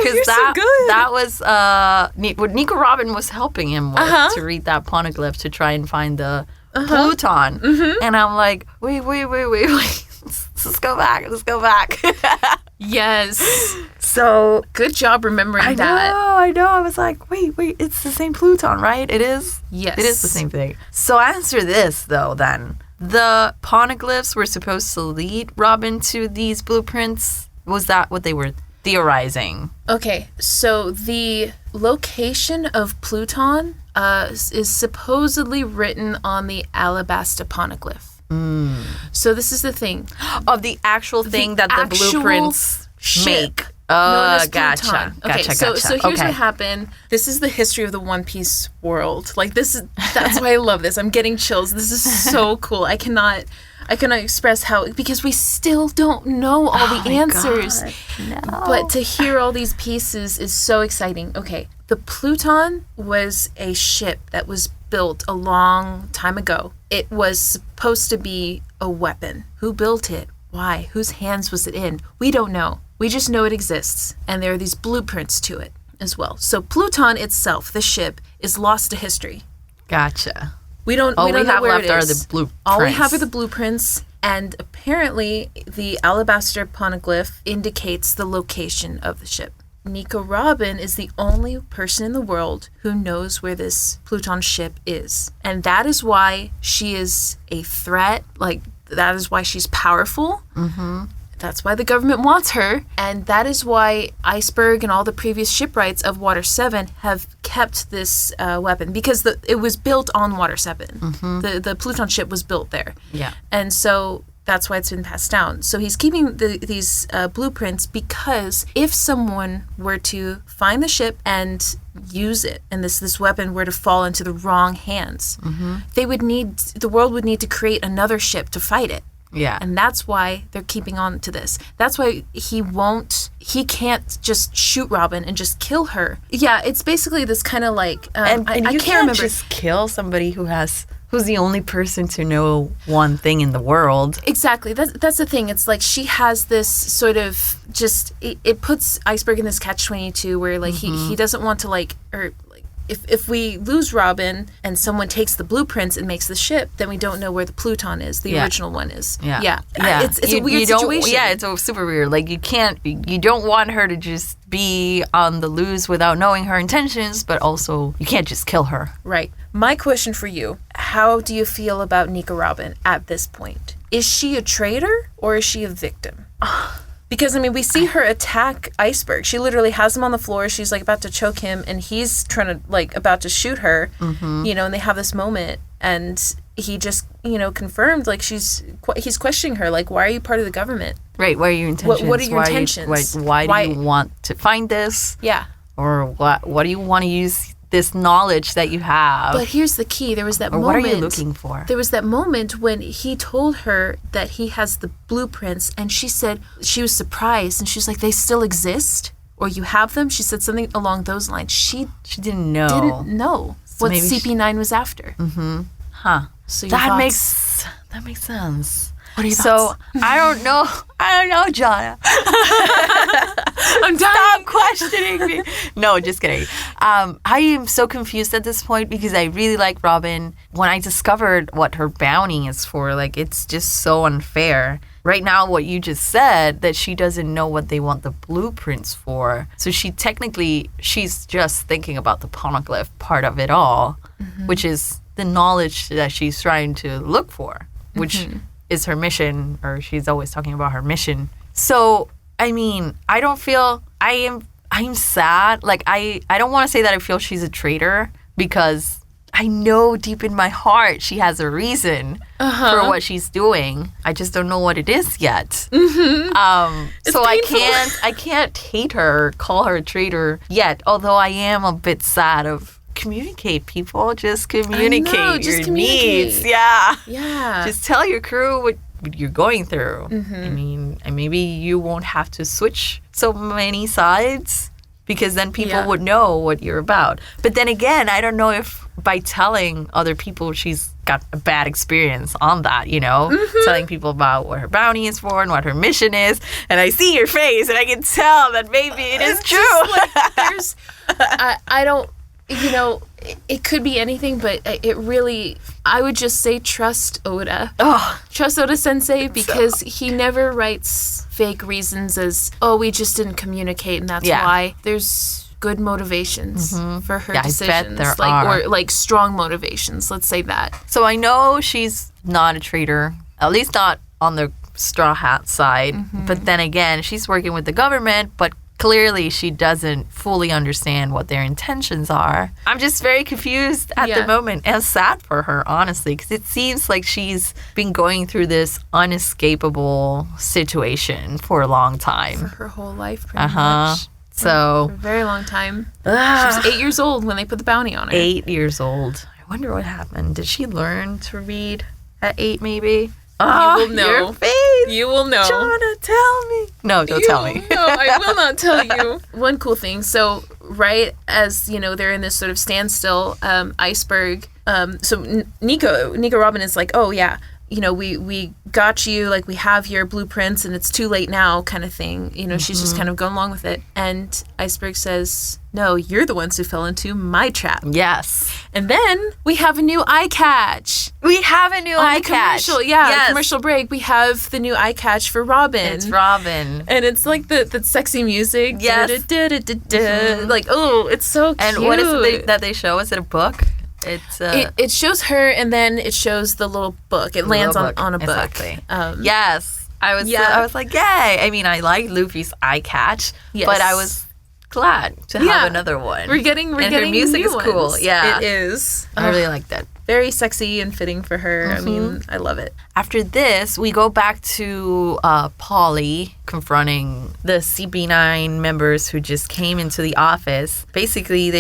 you're so good. That was what Nico Robin was helping him with to read that poneglyph to try and find the Pluton. And I'm like, wait. Let's go back. Yes. So good job remembering that. I know. I was like, wait, it's the same Pluton, right? It is? Yes. It is the same thing. So answer this, though, then. The poneglyphs were supposed to lead Robin to these blueprints. Was that what they were theorizing? Okay, so the location of Pluton is supposedly written on the Alabasta poneglyph. So this is the thing. Of the actual thing that the blueprints make. Gotcha. So here's what happened. This is the history of the One Piece world. Like that's why I love this. I'm getting chills. This is so cool. I cannot express how, because we still don't know all the answers. No. But to hear all these pieces is so exciting. Okay, the Pluton was a ship that was built a long time ago. It was supposed to be a weapon. Who built it? Why? Whose hands was it in? We don't know. We just know it exists, and there are these blueprints to it as well. So Pluton itself, the ship, is lost to history. Gotcha. We don't know where it is. All we have left are the blueprints. All we have are the blueprints, and apparently the Alabaster poneglyph indicates the location of the ship. Nico Robin is the only person in the world who knows where this Pluton ship is. And that is why she is a threat. Like, that is why she's powerful. That's why the government wants her. And that is why Iceberg and all the previous shipwrights of Water 7 have kept this weapon. Because it was built on Water 7. The Pluton ship was built there. Yeah. And so that's why it's been passed down. So he's keeping these blueprints because if someone were to find the ship and use it, and this weapon were to fall into the wrong hands, the world would need to create another ship to fight it. Yeah. And that's why they're keeping on to this. That's why he can't just shoot Robin and just kill her. Yeah, it's basically this kind of like, and I you can't remember. Just kill somebody who's the only person to know one thing in the world. Exactly. That's the thing. It's like she has this sort of just, it puts Iceberg in this catch-22 where like he doesn't want to if we lose Robin and someone takes the blueprints and makes the ship, then we don't know where the Pluton is, the original one is. Yeah. It's a weird situation. Yeah, it's super weird. Like you don't want her to just be on the loose without knowing her intentions, but also you can't just kill her. Right. My question for you, how do you feel about Nico Robin at this point? Is she a traitor or is she a victim? Because, I mean, we see her attack Iceberg. She literally has him on the floor. She's, like, about to choke him, and he's trying to, like, about to shoot her, you know, and they have this moment, and he just, you know, confirmed, like, he's questioning her, like, why are you part of the government? Right, what are your intentions? What are your intentions? Why do you want to find this? Yeah. Or what do you want to use this knowledge that you have? But here's the key. There was that moment. What are you looking for? There was that moment when he told her that he has the blueprints, and she said she was surprised, and she was like, they still exist? Or you have them? She said something along those lines. She didn't know. Didn't know what CP9 was after. Huh. So that makes sense. What are your thoughts? I don't know, Jonna. I'm dying. Stop questioning me. No, just kidding. I am so confused at this point because I really like Robin. When I discovered what her bounty is for, like, it's just so unfair. Right now, what you just said, that she doesn't know what they want the blueprints for. So she's just thinking about the poneglyph part of it all, which is the knowledge that she's trying to look for, which is her mission, or she's always talking about her mission. So, I mean, I don't feel, I'm sad. Like, I don't want to say that I feel she's a traitor, because I know deep in my heart she has a reason for what she's doing. I just don't know what it is yet. So I can't hate her, call her a traitor yet, although I am a bit sad of communicate, people. Just communicate your needs. Yeah. Just tell your crew what you're going through. I mean, and maybe you won't have to switch so many sides, because then people would know what you're about. But then again, I don't know if by telling other people she's got a bad experience on that, you know, telling people about what her bounty is for and what her mission is. And I see your face and I can tell that maybe it is true. Like, there's, I don't, you know, it could be anything, but it really, I would just say trust Oda. Oh, Trust Oda Sensei, because he never writes fake reasons as, oh, we just didn't communicate and that's why. There's good motivations for her decisions. I bet there are. Or like strong motivations, let's say that. So I know she's not a traitor, at least not on the Straw Hat side. But then again, she's working with the government, but clearly she doesn't fully understand what their intentions are. I'm just very confused at the moment and sad for her, honestly, because it seems like she's been going through this unescapable situation for a long time. For her whole life, pretty much. So, for a very long time. She was 8 years old when they put the bounty on her. 8 years old. I wonder what happened. Did she learn to read at 8, maybe? Oh, you will know. Your face. You will know. Jonna, tell me. No, don't tell me. No, I will not tell you. One cool thing. So, right as, you know, they're in this sort of standstill, iceberg. So Nico Robin is like, oh, yeah, you know, we got you, like, we have your blueprints and it's too late now kind of thing. You know, she's just kind of going along with it. And Iceberg says, no, you're the ones who fell into my trap. Yes. And then we have a new eye catch. We have a new eye catch. Commercial, commercial break. We have the new eye catch for Robin. It's Robin. And it's like the sexy music. Yes. Like, oh, it's so cute. And what is it that they show? Is it a book? It's it shows her, and then it shows the little book. It lands on a book. Exactly. Yes. I was like, yay. I mean, I like Luffy's eye catch, but I was glad to have another one. We're getting her music is cool. Yeah. It is. I really liked it. Very sexy and fitting for her. I mean, I love it. After this, we go back to Polly confronting the CP9 members who just came into the office. Basically,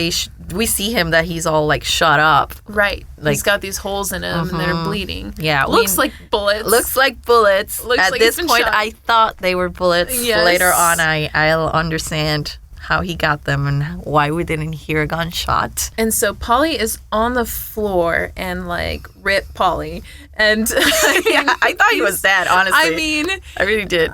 we see him that he's all like shut up. Right. Like, he's got these holes in him and they're bleeding. Yeah. Looks like bullets. Looks like bullets. At this point, shot. I thought they were bullets. Yes. Later on, I'll understand how he got them and why we didn't hear a gunshot. And so Polly is on the floor and like, rip Polly. And I thought he was dead, honestly. I mean, I really did.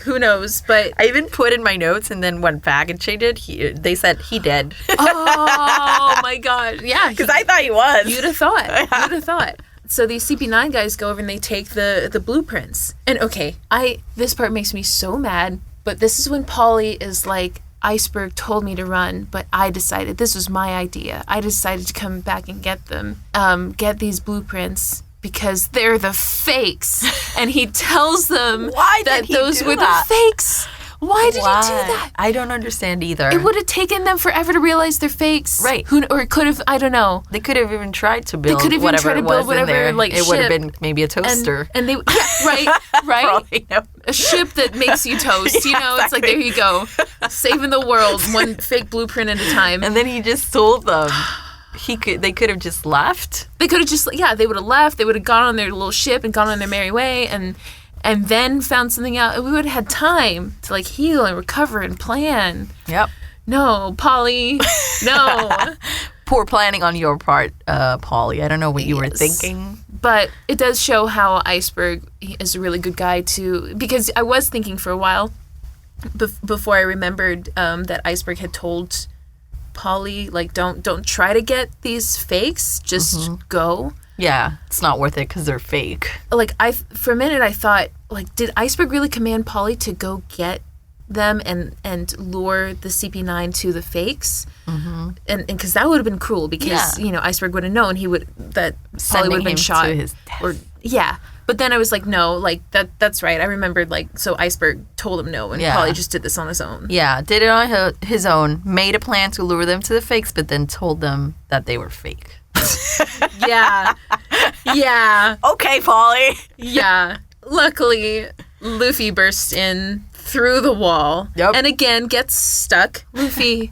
Who knows? But I even put in my notes and then went back and changed it. They said he dead. Oh my God. Yeah. Because I thought he was. You'd have thought. So these CP9 guys go over and they take the blueprints. And okay, this part makes me so mad. But this is when Polly is like, Iceberg told me to run, but I decided this was my idea. I decided to come back and get them, get these blueprints because they're the fakes. And he tells them that those were the fakes. Why did he do that? I don't understand either. It would have taken them forever to realize they're fakes. Right. Or it could have, I don't know. They could have even tried to build whatever it was in there. Like, it would have been maybe a toaster. And they, right. Probably, no. A ship that makes you toast, you know? Exactly. It's like, there you go. Saving the world, one fake blueprint at a time. And then he just told them. They could have just left. They could have just, they would have left. They would have gone on their little ship and gone on their merry way and then found something out. We would have had time to like heal and recover and plan. Yep. No, Polly. No. Poor planning on your part, Polly. I don't know what you were thinking. But it does show how Iceberg is a really good guy too. Because I was thinking for a while before I remembered that Iceberg had told Polly, like, don't try to get these fakes. Just go. Yeah, it's not worth it because they're fake. Like, for a minute I thought, like, did Iceberg really command Polly to go get them and lure the CP9 to the fakes? And because that would have been cruel because, you know, Iceberg would have known that Polly would have been shot. To his death. But then I was like, no, like, that's right. I remembered, like, so Iceberg told him no and Polly just did this on his own. Yeah, did it on his own, made a plan to lure them to the fakes, but then told them that they were fake. Yeah. Okay, Polly. Yeah. Luckily, Luffy bursts in through the wall. Yep. And again gets stuck. Luffy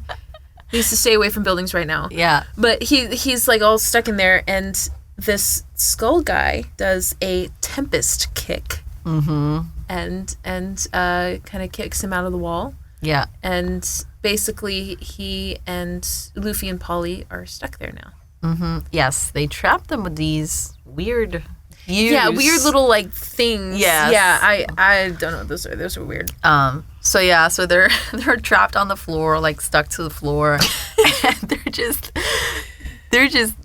needs to stay away from buildings right now. Yeah. But he's like all stuck in there, and this skull guy does a Tempest Kick. And kind of kicks him out of the wall. Yeah. And basically, he and Luffy and Polly are stuck there now. Mm-hmm. Yes, they trapped them with these weird views. Yeah, weird little like things. Yes. Yeah, I don't know what those are. Those are weird. So they're trapped on the floor, like stuck to the floor, and they're just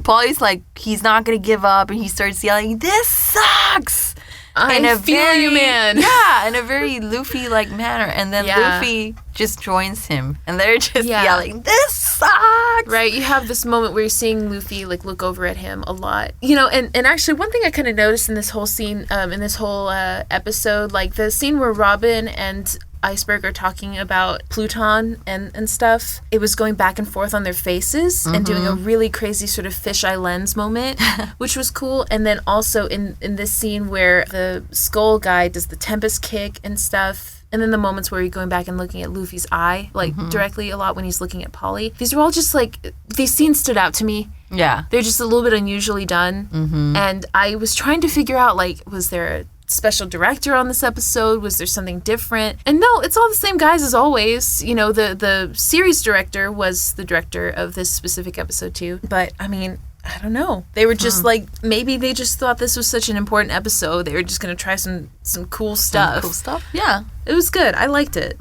Polly's like, he's not gonna give up, and he starts yelling, "This sucks!" I feel you, man. Yeah, in a very Luffy-like manner. And then Luffy just joins him. And they're just yelling, "This sucks!" Right, you have this moment where you're seeing Luffy, like, look over at him a lot. You know, and actually, one thing I kind of noticed in this whole scene, in this whole episode, like, the scene where Robin and Iceberg are talking about Pluton and stuff, it was going back and forth on their faces and doing a really crazy sort of fisheye lens moment, which was cool. And then also in this scene where the skull guy does the Tempest Kick and stuff, and then the moments where you're going back and looking at Luffy's eye, like directly a lot when he's looking at Polly. These are all just like, these scenes stood out to me. Yeah. They're just a little bit unusually done. And I was trying to figure out, like, was there a special director on this episode? Was there something different? And no, it's all the same guys as always. You know, the series director was the director of this specific episode too. But I mean, I don't know. They were just like, maybe they just thought this was such an important episode. They were just going to try some cool stuff. Cool stuff? Yeah. It was good. I liked it.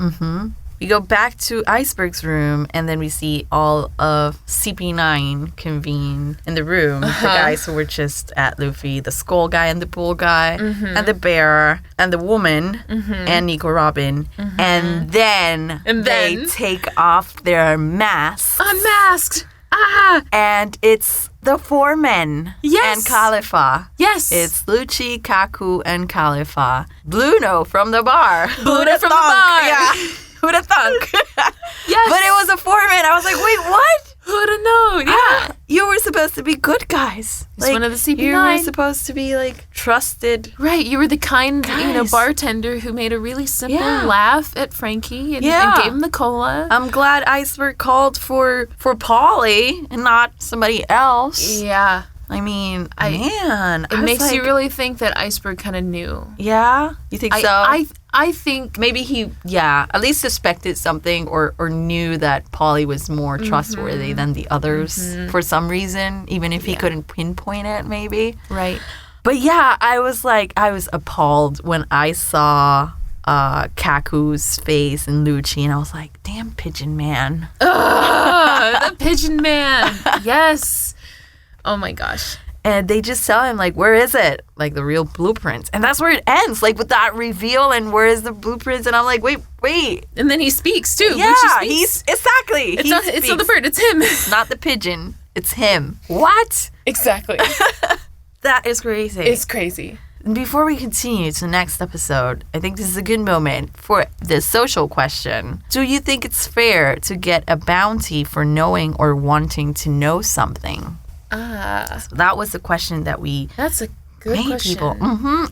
We go back to Iceberg's room, and then we see all of CP9 convene in the room. The guys who were just at Luffy, the skull guy and the bull guy, and the bear, and the woman, and Nico Robin. And then they take off their masks. Unmasked! Ah! And it's the four men. Yes. And Khalifa. Yes. It's Lucci, Kaku, and Khalifa. Bluno from the bar. Bluno from the bar. Yeah. Who'd have thunk? Yes. But it was a four-man. I was like, wait, what? Who'd have known? Yeah. You were supposed to be good guys. It's one of the CP9. You were supposed to be, like, trusted. Right. You were the kind, guys. Bartender who made a really simple laugh at Franky and gave him the cola. I'm glad Iceberg called for Polly and not somebody else. Yeah. I mean, it makes you really think that Iceberg kind of knew. Yeah? You think so? I think maybe he, at least suspected something or knew that Polly was more trustworthy than the others for some reason, even if he couldn't pinpoint it, maybe. Right. But yeah, I was appalled when I saw Kaku's face and Lucci, and I was like, damn pigeon man. The pigeon man. Yes. Oh my gosh. And they just tell him, like, where is it? Like, the real blueprints. And that's where it ends, like, with that reveal and where is the blueprints? And I'm like, wait. And then he speaks, too. Yeah, speaks. exactly. It's not the bird, it's him. Not the pigeon. It's him. What? Exactly. That is crazy. It's crazy. Before we continue to the next episode, I think this is a good moment for the social question. Do you think it's fair to get a bounty for knowing or wanting to know something? So that was the question that we That's a good made question. people.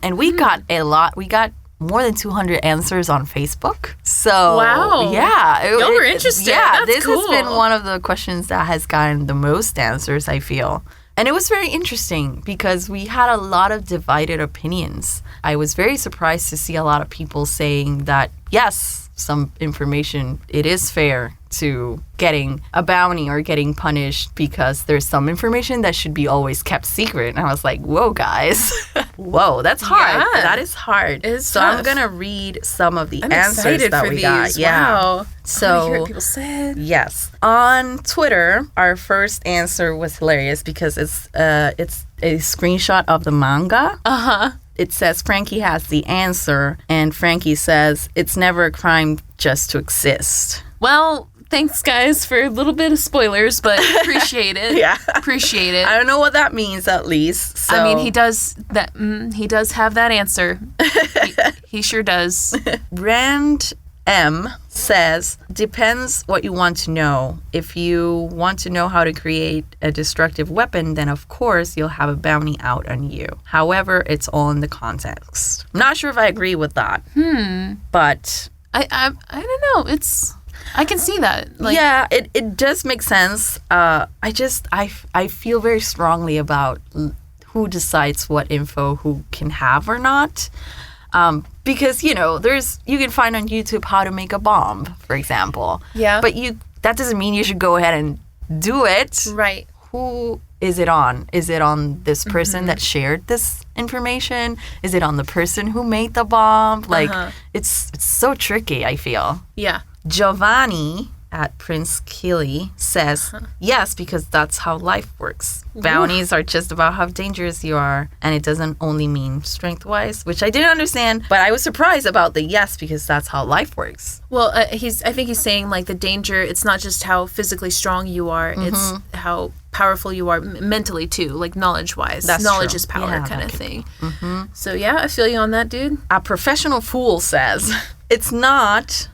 And we got a lot. We got more than 200 answers on Facebook. So wow. Yeah. Y'all were interested. Yeah, That's this cool. has been one of the questions that has gotten the most answers, I feel. And it was very interesting because we had a lot of divided opinions. I was very surprised to see a lot of people saying that, yes, some information, it is fair to getting a bounty or getting punished because there's some information that should be always kept secret. And I was like, whoa, guys. Whoa, that's hard. Yeah. That is hard. It's so tough. I'm going to read some of the I'm answers excited that for we these. got. Yeah. Wow. So I wanna hear what people said. Yes. On Twitter, our first answer was hilarious because it's a screenshot of the manga. Uh-huh. It says Franky has the answer, and Franky says it's never a crime just to exist. Well, thanks, guys, for a little bit of spoilers, but appreciate it. Yeah. Appreciate it. I don't know what that means, at least. So. I mean, he does that. He does have that answer. He sure does. Rand M says, depends what you want to know. If you want to know how to create a destructive weapon, then of course you'll have a bounty out on you. However, it's all in the context. I'm not sure if I agree with that. But I don't know. I can see that. Like, yeah, it does make sense. I feel very strongly about who decides what info who can have or not. Because, you can find on YouTube how to make a bomb, for example. Yeah. But that doesn't mean you should go ahead and do it. Right. Who is it on? Is it on this person that shared this information? Is it on the person who made the bomb? Like, it's so tricky, I feel. Yeah. Giovanni at Prince Keeley says, yes, because that's how life works. Bounties are just about how dangerous you are, and it doesn't only mean strength-wise, which I didn't understand, but I was surprised about the yes, because that's how life works. Well, I think he's saying, like, the danger, it's not just how physically strong you are, it's how powerful you are mentally, too, like, knowledge-wise. That's knowledge true. is power kind of that thing. So, yeah, I feel you on that, dude. A professional fool says, it's not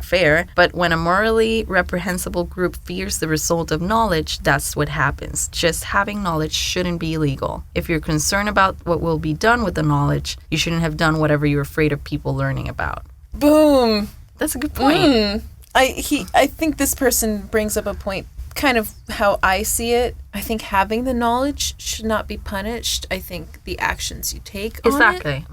fair, but when a morally reprehensible group fears the result of knowledge, that's what happens. Just having knowledge shouldn't be illegal. If you're concerned about what will be done with the knowledge, you shouldn't have done whatever you're afraid of people learning about. Boom. That's a good point. I think this person brings up a point, kind of how I see it. I think having the knowledge should not be punished. I think the actions you take on it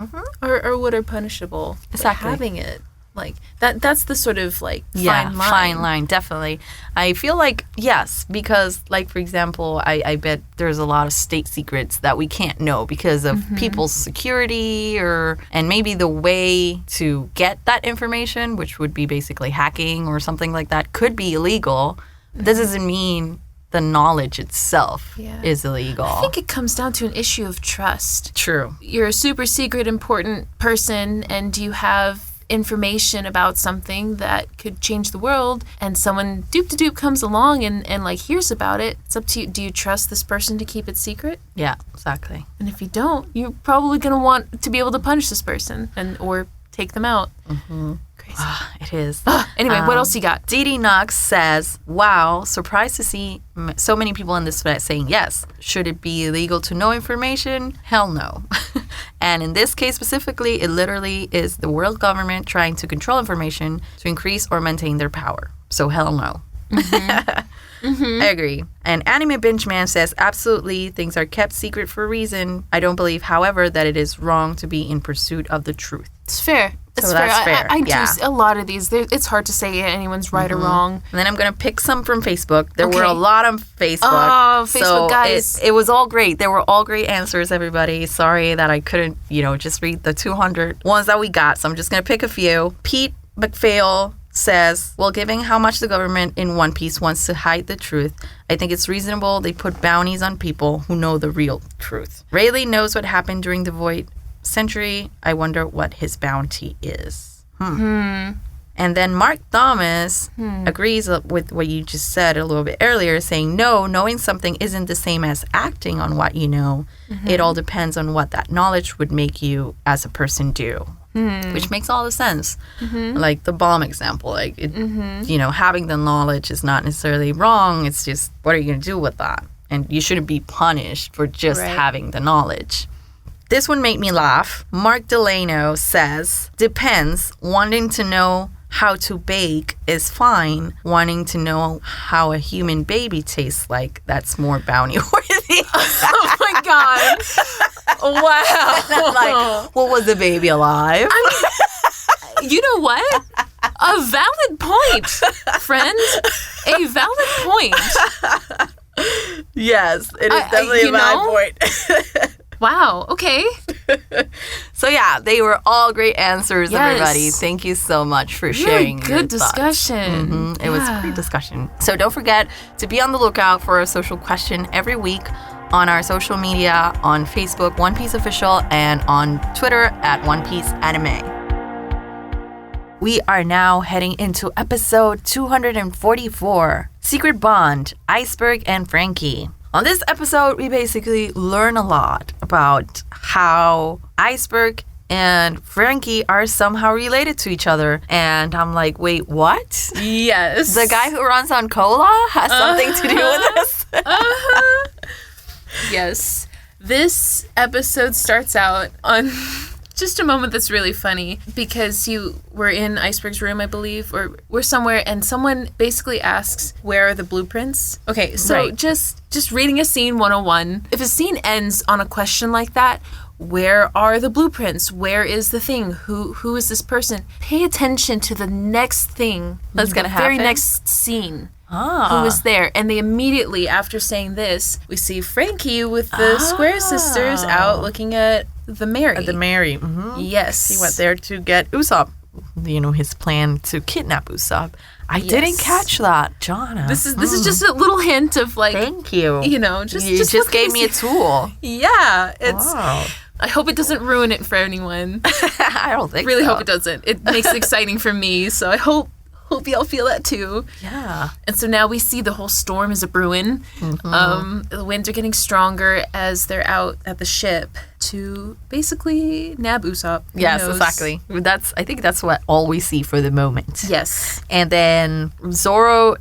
are what are punishable. Exactly. But having it. Like, that's the sort of, like, fine line, definitely. I feel like, yes, because, like, for example, I bet there's a lot of state secrets that we can't know because of people's security and maybe the way to get that information, which would be basically hacking or something like that, could be illegal. This doesn't mean the knowledge itself is illegal. I think it comes down to an issue of trust. True. You're a super secret, important person, and you have information about something that could change the world, and someone dupe comes along and like hears about it. It's up to you. Do you trust this person to keep it secret? Yeah, exactly. And if you don't, you're probably going to want to be able to punish this person or take them out. Crazy. It is. Anyway, what else you got? Dee Knox says, wow, surprised to see so many people in this thread saying yes. Should it be illegal to know information? Hell no. And in this case specifically, it literally is the world government trying to control information to increase or maintain their power. So hell no. I agree. And Anime Binge Man says, absolutely, things are kept secret for a reason. I don't believe, however, that it is wrong to be in pursuit of the truth. It's fair. It's so fair. That's fair. I do a lot of these. It's hard to say anyone's right or wrong. And then I'm going to pick some from Facebook. There were a lot on Facebook. Oh, Facebook guys. It was all great. There were all great answers, everybody. Sorry that I couldn't, just read the 200 ones that we got. So I'm just going to pick a few. Pete McPhail says, well, given how much the government in One Piece wants to hide the truth, I think it's reasonable they put bounties on people who know the real truth. Rayleigh knows what happened during the Void Century. I wonder what his bounty is. And then Mark Thomas agrees with what you just said a little bit earlier, saying, no, knowing something isn't the same as acting on what you know. It all depends on what that knowledge would make you as a person do. Which makes all the sense. Like the bomb example, like, having the knowledge is not necessarily wrong. It's just, what are you going to do with that? And you shouldn't be punished for just having the knowledge. This one made me laugh. Mark Delano says, depends. Wanting to know how to bake is fine. Wanting to know how a human baby tastes like, that's more bounty worthy. Oh my God. Wow. And I'm like, well, was the baby alive? I mean, you know what? A valid point, friend. A valid point. Yes, it is definitely a valid point. Wow, okay. So yeah, they were all great answers, everybody. Thank you so much for sharing your good discussion. It was a great discussion. So don't forget to be on the lookout for a social question every week on our social media, on Facebook, One Piece Official, and on Twitter at One Piece Anime. We are now heading into episode 244, Secret Bond, Iceberg and Franky. On this episode, we basically learn a lot about how Iceberg and Franky are somehow related to each other. And I'm like, wait, what? Yes. The guy who runs on cola has something to do with this? Yes. This episode starts out on just a moment that's really funny because you were in Iceberg's room, I believe, or we're somewhere, and someone basically asks, where are the blueprints? Okay, so just reading a scene 101. If a scene ends on a question like that, where are the blueprints? Where is the thing? Who is this person? Pay attention to the next thing. That's going to happen. The very next scene. Who is there? And they immediately, after saying this, we see Franky with the Square Sisters out looking at the Mary. The Mary. Mm-hmm. Yes. He went there to get Usopp. You know, his plan to kidnap Usopp. I didn't catch that, Jonna. This is just a little hint of like. Thank you. You know, you just gave me a tool. Yeah, it's. Wow. I hope it doesn't ruin it for anyone. I don't think. Really so. hope it doesn't. It makes it exciting for me, so I hope y'all feel that too. Yeah. And so now we see the whole storm is a brewing. Mm-hmm. The winds are getting stronger as they're out at the ship to basically nab Usopp. Yes, exactly. I think that's what all we see for the moment. Yes. And then Zoro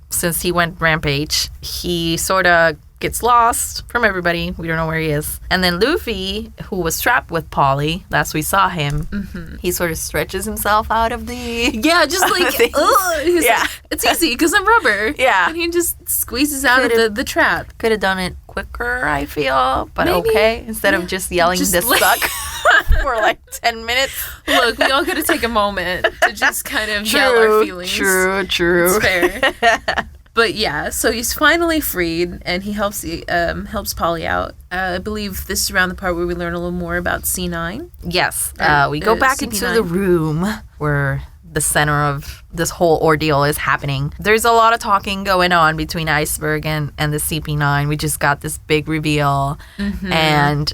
since he went rampage, he sort of gets lost from everybody. We don't know where he is. And then Luffy, who was trapped with Polly, last we saw him, he sort of stretches himself out of the... Yeah, just like, it's easy because I'm rubber. Yeah. And he just squeezes out of the trap. Could have done it quicker, I feel, but maybe, okay. Instead of just yelling, "This suck," for like 10 minutes. Look, we all got to take a moment to just kind of yell our feelings. True. It's fair. But yeah, so he's finally freed, and he helps Polly out. I believe this is around the part where we learn a little more about C9. Yes, we go back CP9. into the room where the center of this whole ordeal is happening. There's a lot of talking going on between Iceberg and the CP9. We just got this big reveal. And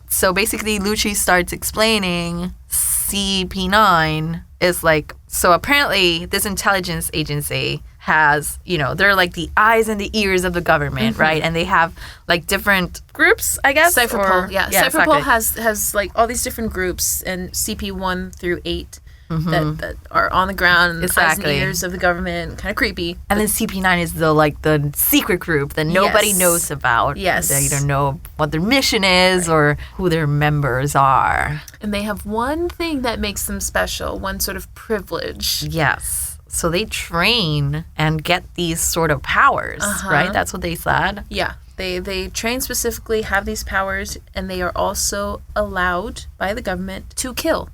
so basically Lucci starts explaining CP9 is like, so apparently this intelligence agency has, they're like the eyes and the ears of the government, right? And they have like different groups, I guess. Cypherpol, yeah. Cypherpol exactly. has like all these different groups, and CP1 through 8 that are on the ground, eyes and ears of the government, kind of creepy. And then CP9 is the secret group that nobody knows about. Yes. They don't know what their mission is or who their members are. And they have one thing that makes them special, one sort of privilege. Yes. So they train and get these sort of powers, right? That's what they said. Yeah. They train specifically, have these powers, and they are also allowed by the government to kill.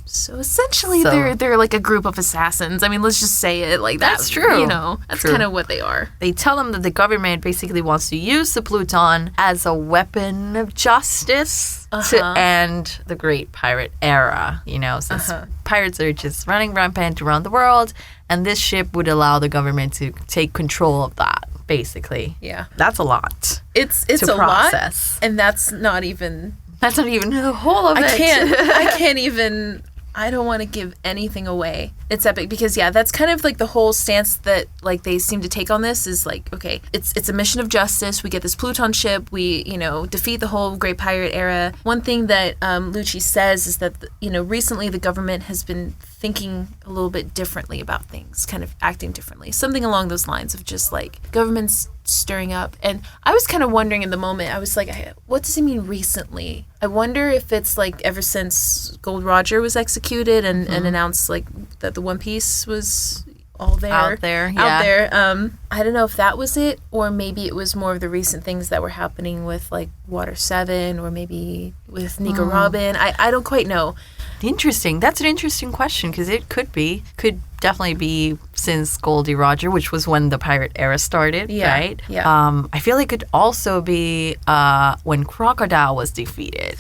So essentially, they're like a group of assassins. I mean, let's just say it like that. That's true. That's kind of what they are. They tell them that the government basically wants to use the Pluton as a weapon of justice to end the Great Pirate Era. Since pirates are just running rampant around the world, and this ship would allow the government to take control of that. Basically, yeah, that's a lot. It's to a process. Lot, and that's not even. That's not even the whole of it. I can't even. I don't want to give anything away. It's epic because that's kind of like the whole stance that like they seem to take on this is like, okay, it's a mission of justice. We get this Pluton ship. We defeat the whole Great Pirate Era. One thing that Lucci says is that recently the government has been thinking a little bit differently about things, kind of acting differently. Something along those lines of just like government's stirring up. And I was kind of wondering in the moment, I was like, what does it mean recently? I wonder if it's like ever since Gold Roger was executed and announced like that the One Piece was all there. Out there. I don't know if that was it, or maybe it was more of the recent things that were happening with like Water 7 or maybe with Nico Robin. I don't quite know. Interesting. That's an interesting question because it could definitely be since Goldie Roger, which was when the pirate era started, right? Yeah. I feel it could also be when Crocodile was defeated.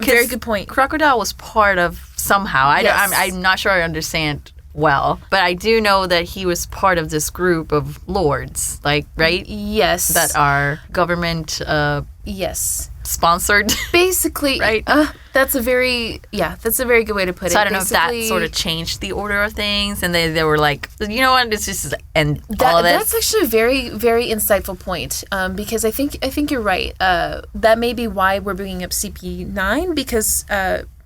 Very good point. Crocodile was part of somehow. I'm not sure I understand well, but I do know that he was part of this group of lords, like, right? Yes. That are government sponsored. Basically, right? That's a very good way to put it. So I don't know if that sort of changed the order of things, and they were like, you know what, it's just end all of this. That's actually a very, very insightful point, because I think you're right. That may be why we're bringing up CP9, because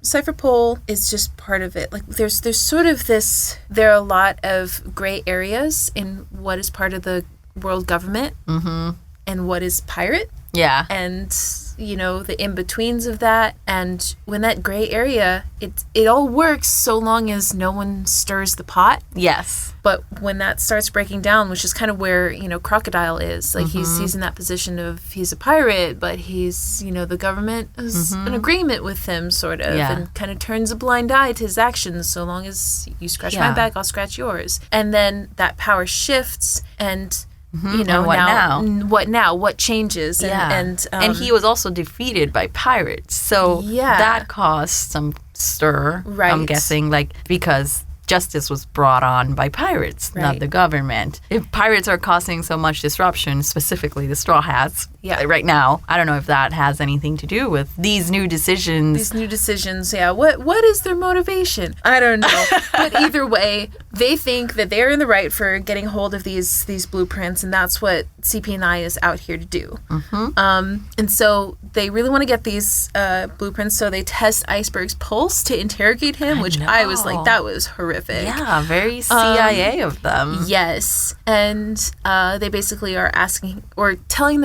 Cypherpol is just part of it. Like there's sort of this. There are a lot of gray areas in what is part of the world government and what is pirate. Yeah. And the in-betweens of that. And when that gray area, it all works so long as no one stirs the pot. Yes. But when that starts breaking down, which is kind of where, Crocodile is, like he's in that position of he's a pirate, but he's, the government is in agreement with him sort of, and kind of turns a blind eye to his actions so long as you scratch my back, I'll scratch yours. And then that power shifts and... and what now? What changes? And he was also defeated by pirates, so that caused some stir. Right. I'm guessing, because justice was brought on by pirates, not the government. If pirates are causing so much disruption, specifically the Straw Hats, right now, I don't know if that has anything to do with these new decisions. What is their motivation? I don't know. But either way, they think that they're in the right for getting hold of these blueprints, and that's what CP9 is out here to do. And so they really want to get these blueprints, so they test Iceberg's pulse to interrogate him, which I was like, that was horrific. Yeah, very CIA of them. Yes. And they basically are asking or telling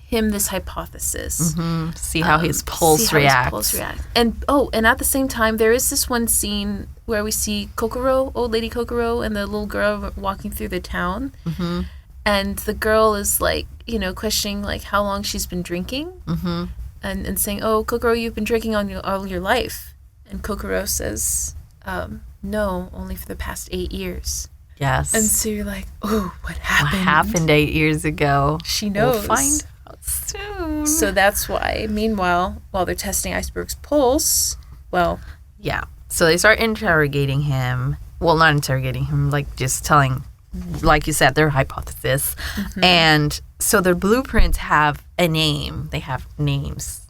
him this hypothesis. See how his pulse reacts. And at the same time, there is this one scene where we see Kokoro, old lady Kokoro, and the little girl walking through the town. And the girl is questioning how long she's been drinking, and saying, "Oh, Kokoro, you've been drinking all your life." And Kokoro says, "No, only for the past 8 years." Yes. And so you're like, "Oh, what happened? What happened 8 years ago?" She knows. We'll find out soon. So that's why. Meanwhile, while they're testing Iceberg's pulse, so they start interrogating him. Well, not interrogating him, just telling, like you said, their hypothesis. And so their blueprints have a name. They have names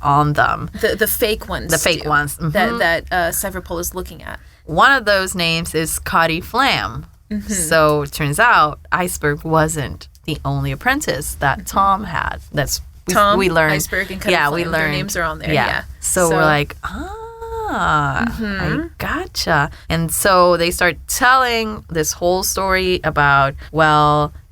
on them. The fake ones. The fake ones. That Cypherpole is looking at. One of those names is Cutty Flam. So it turns out Iceberg wasn't the only apprentice that Tom had. We learned. Iceberg, and Cutty Flam. We learned. Their names are on there. Yeah. So we're like, I gotcha. And so they start telling this whole story about,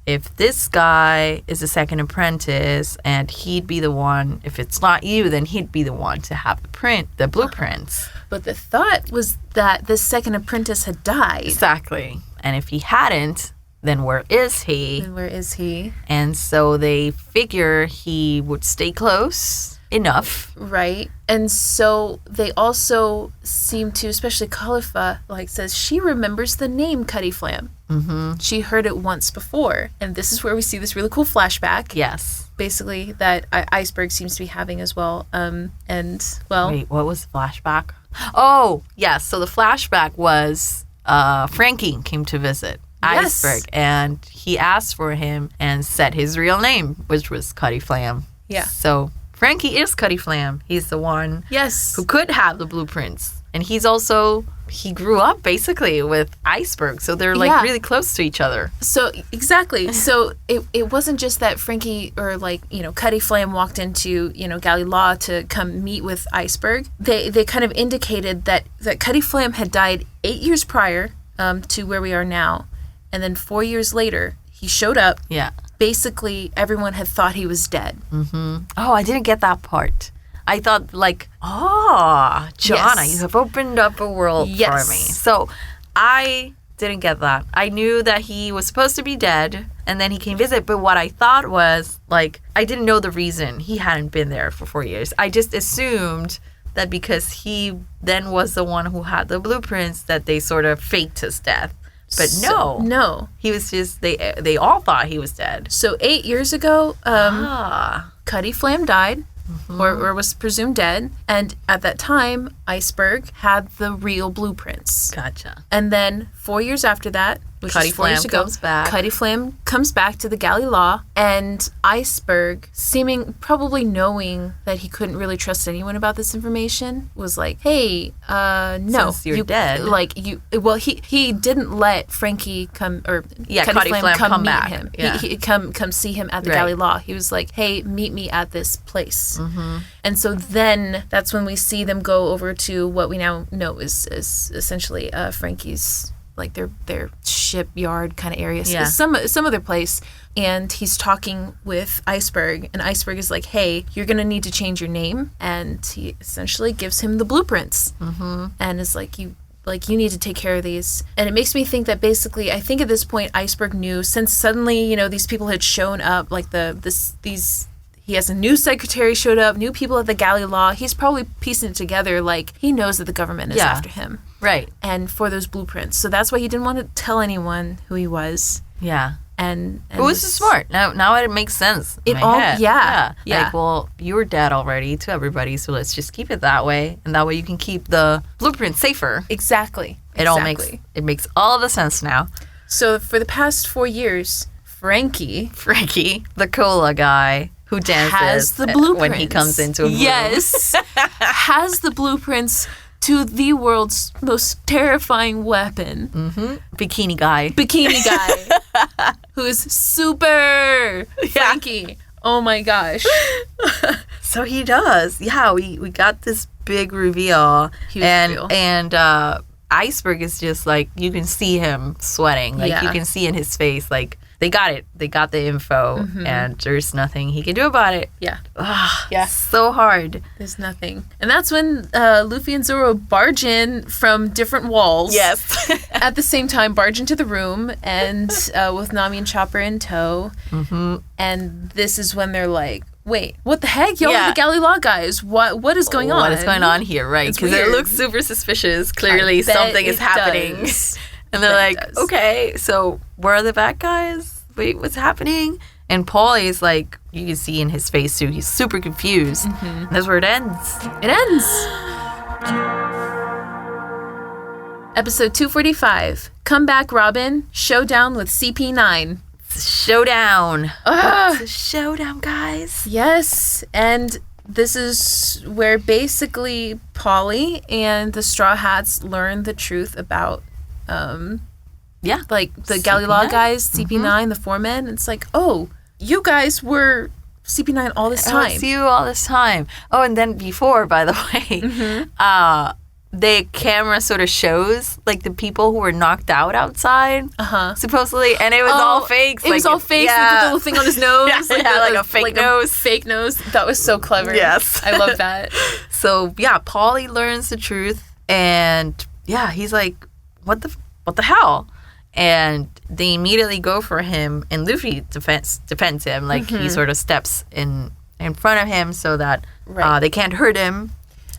if this guy is the second apprentice and he'd be the one, if it's not you, then he'd be the one to have the blueprints. But the thought was that the second apprentice had died. Exactly. And if he hadn't, then where is he? And so they figure he would stay close enough. Right. And so they also seem to, especially Khalifa, says she remembers the name Cutty Flam. She heard it once before. And this is where we see this really cool flashback. Yes. Basically, that Iceberg seems to be having as well. Wait, what was the flashback? Oh, yes. So the flashback was Franky came to visit Iceberg. And he asked for him and said his real name, which was Cutty Flam. Yeah. So Franky is Cutty Flam. He's the one who could have the blueprints. And he grew up basically with Iceberg. So they're really close to each other. So, exactly. So it wasn't just that Franky or Cutty Flam walked into, Galley Law to come meet with Iceberg. They kind of indicated that Cutty Flam had died 8 years prior to where we are now. And then 4 years later, he showed up. Yeah. Basically, everyone had thought he was dead. Oh, I didn't get that part. I thought Jonna, you have opened up a world for me. So I didn't get that. I knew that he was supposed to be dead, and then he came visit. But what I thought was, I didn't know the reason he hadn't been there for 4 years. I just assumed that because he then was the one who had the blueprints, that they sort of faked his death. But no. He was just, they all thought he was dead. So 8 years ago, Cutty Flam died, or was presumed dead. And at that time, Iceberg had the real blueprints. Gotcha. And then 4 years after that, which Cutty is 4 years ago, comes back. Cutty Flam comes back to the Galley Law, and Iceberg, probably knowing that he couldn't really trust anyone about this information, was like, "Hey, no, since you're dead." He didn't let Franky come, or Cutty Flam come meet back. him. Yeah. He come see him at the Galley Law. He was like, "Hey, meet me at this place." And so then that's when we see them go over to what we now know is essentially Franky's, their shipyard kind of area. Yeah. Some other place. And he's talking with Iceberg, and Iceberg is like, hey, you're going to need to change your name. And he essentially gives him the blueprints. Mm-hmm. And is like, you need to take care of these. And it makes me think that basically, I think at this point, Iceberg knew, since suddenly, you know, these people had shown up, like he has a new secretary showed up, new people at the Galley Law. He's probably piecing it together, like, he knows that the government is after him. Right. And for those blueprints. So that's why he didn't want to tell anyone who he was. Yeah. And it was smart. Now it makes sense. It all, yeah. Like, well, you were dead already to everybody, so let's just keep it that way, and that way you can keep the blueprint safer. Exactly. It makes all the sense now. So for the past 4 years, Franky, the cola guy who dances has the blueprints when he comes into a room. Yes, has the blueprints to the world's most terrifying weapon. Mm-hmm. Bikini guy, who is super Franky. Oh my gosh. So he does. Yeah, we got this big reveal. Huge reveal. And Iceberg is just like, you can see him sweating. Like, you can see in his face, like, they got it. They got the info, and there's nothing he can do about it. Yeah. Ugh, yeah. So hard. There's nothing. And that's when Luffy and Zoro barge in from different walls. Yes. At the same time, barge into the room, and with Nami and Chopper in tow. Mm-hmm. And this is when they're like, wait, what the heck? Y'all are the Galley Law guys. What is going on? What is going on here, right? Because it looks super suspicious. Clearly something is happening. Does. And they're like, okay, so where are the bad guys? Wait, what's happening? And Paulie is like, you can see in his face too, he's super confused. Mm-hmm. And that's where it ends. It ends. Episode 245, Comeback Robin, Showdown with CP9. Showdown. It's a showdown, guys. Yes, and this is where basically Paulie and the Straw Hats learn the truth about like the Galley Law guys, CP9, the foremen. It's like, oh, you guys were CP9 all this time. It's you all this time. Oh, and then before, by the way, the camera sort of shows like the people who were knocked out outside, supposedly, and it was all fakes. It was all fakes. They put the little thing on his nose, like a fake nose. Fake nose. That was so clever. Yes, I love that. So yeah, Paulie learns the truth, and he's like, what the hell? And they immediately go for him, and Luffy defends him. Like, he sort of steps in front of him so that they can't hurt him.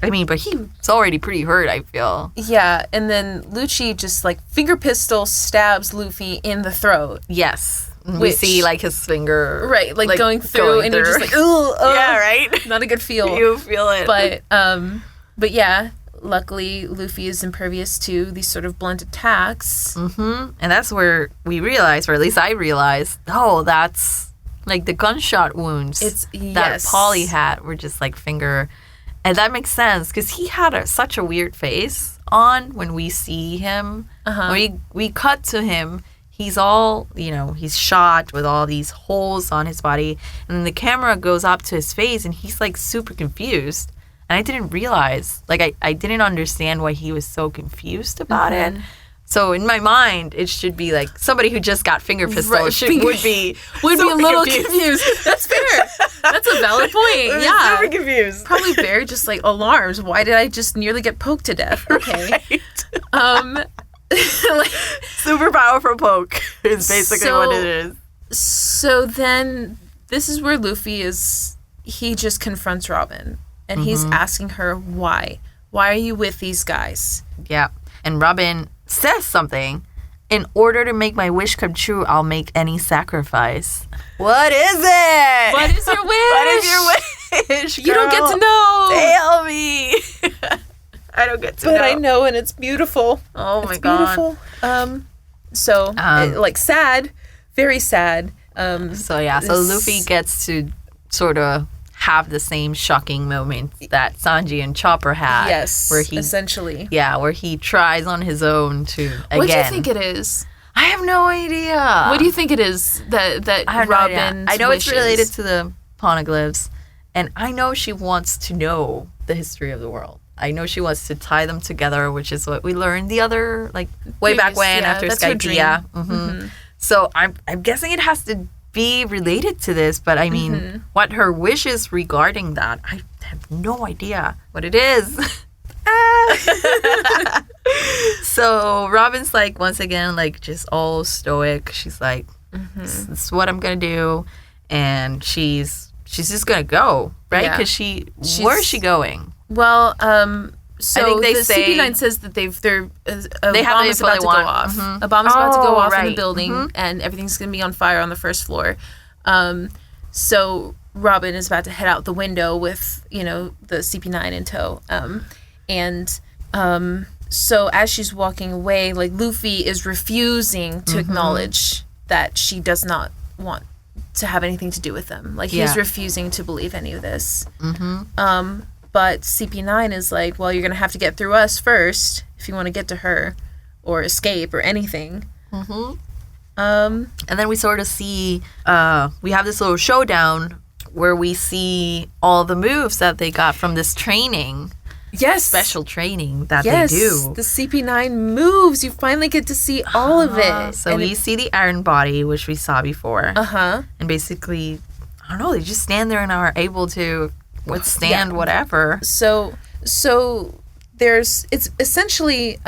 I mean, but he's already pretty hurt, I feel. Yeah, and then Lucci just, like, finger pistol stabs Luffy in the throat. Yes. We see, like, his finger... Right, like going through, and you're just like, ooh, yeah, right? Not a good feel. You feel it. But yeah... Luckily, Luffy is impervious to these sort of blunt attacks. Mm-hmm. And that's where we realized, or at least I realized, that's like the gunshot wounds that Paulie had were just like finger. And that makes sense because he had such a weird face on when we see him. When we cut to him, he's all, he's shot with all these holes on his body. And then the camera goes up to his face and he's like super confused. And I didn't realize, like, I didn't understand why he was so confused about it. So in my mind, it should be like somebody who just got finger pistol would be a little confused. That's fair. That's a valid point. Yeah, super confused. Probably very just like alarms. Why did I just nearly get poked to death? Okay. Like, super powerful poke is basically what it is. So then, this is where Luffy he just confronts Robin. And he's asking her why. Why are you with these guys? Yeah. And Robin says something. In order to make my wish come true, I'll make any sacrifice. What is it? What is your wish? What is your wish, girl? You don't get to know. Tell me. I don't get to know. But I know, and it's beautiful. Oh, my God. Beautiful. Like, sad. Very sad. So Luffy gets to sort of have the same shocking moment that Sanji and Chopper had. Yes, where he essentially. Yeah, where he tries on his own to again. What do you think it is? I have no idea. What do you think it is that Robin's I know wishes? It's related to the poneglyphs, and I know she wants to know the history of the world. I know she wants to tie them together, which is what we learned the other, like, way back when after Skypiea. So I'm guessing it has to be related to this, but I mean, what her wish is regarding that, I have no idea what it is. So Robin's like, once again, like, just all stoic. She's like, this is what I'm gonna do, and she's just gonna go, right? Because where is she going? Well, so I think they the say CP9 says that they have bomb is about to go off. A bomb is about to go off in the building, and everything's going to be on fire on the first floor. So Robin is about to head out the window with, the CP9 in tow. So as she's walking away, like, Luffy is refusing to acknowledge that she does not want to have anything to do with them. Like, he's refusing to believe any of this. But CP9 is like, well, you're going to have to get through us first if you want to get to her or escape or anything. And then we sort of see, we have this little showdown where we see all the moves that they got from this training. Yes. Special training that they do. The CP9 moves. You finally get to see all of it. So we see the iron body, which we saw before. And basically, I don't know, they just stand there and are able to withstand whatever. So it's essentially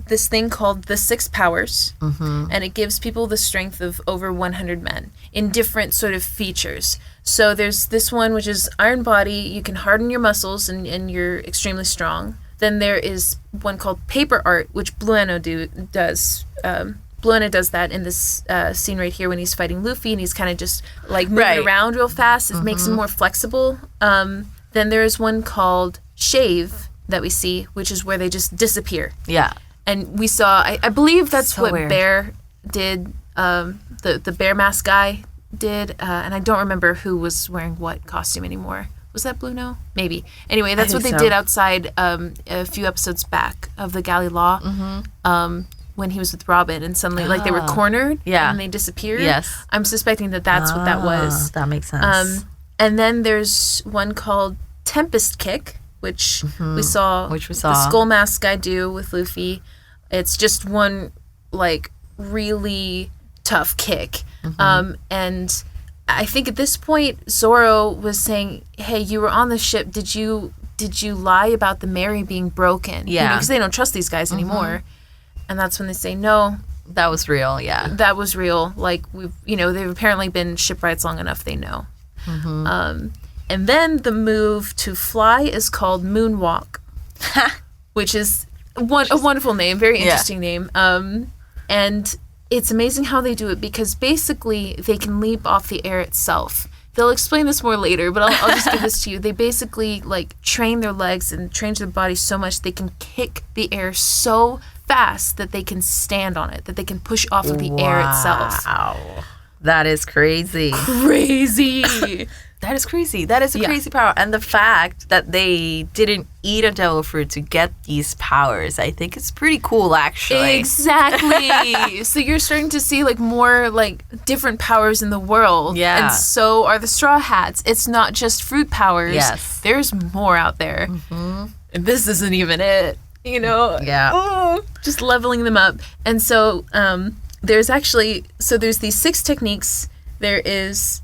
this thing called the 6 powers, and it gives people the strength of over 100 men in different sort of features. So there's this one, which is iron body. You can harden your muscles and you're extremely strong. Then there is one called paper art, which Blueno does. Blueno does that in this scene right here when he's fighting Luffy, and he's kind of just like moving around real fast. It makes him more flexible. Then there is one called shave that we see, which is where they just disappear. Yeah. And we saw, I believe that's so what weird. Bear did, the bear mask guy did, and I don't remember who was wearing what costume anymore. Was that Blueno? Maybe. Anyway, that's what they did outside a few episodes back of the Galley Law. When he was with Robin, and suddenly, like, they were cornered, and they disappeared. Yes. I'm suspecting that that's what that was. That makes sense. And then there's one called Tempest Kick, which we saw the Skull Mask guy do with Luffy. It's just one, like, really tough kick. And I think at this point, Zoro was saying, hey, you were on the ship. Did you lie about the Mary being broken? Yeah. Because they don't trust these guys anymore. And that's when they say, no. That was real, yeah. That was real. Like, they've apparently been shipwrights long enough, they know. And then the move to fly is called Moonwalk, which is a wonderful name, very interesting name. And it's amazing how they do it, because basically they can leap off the air itself. They'll explain this more later, but I'll just give this to you. They basically, like, train their legs and train their body so much they can kick the air so fast that they can stand on it, that they can push off of the air itself. Wow. That is crazy. Crazy. That is crazy. That is a crazy power. And the fact that they didn't eat a devil fruit to get these powers, I think it's pretty cool, actually. Exactly. So you're starting to see, like, more, like, different powers in the world. Yeah. And so are the Straw Hats. It's not just fruit powers. Yes. There's more out there. And this isn't even it, Yeah. Oh, just leveling them up. And so there's these 6 techniques. There is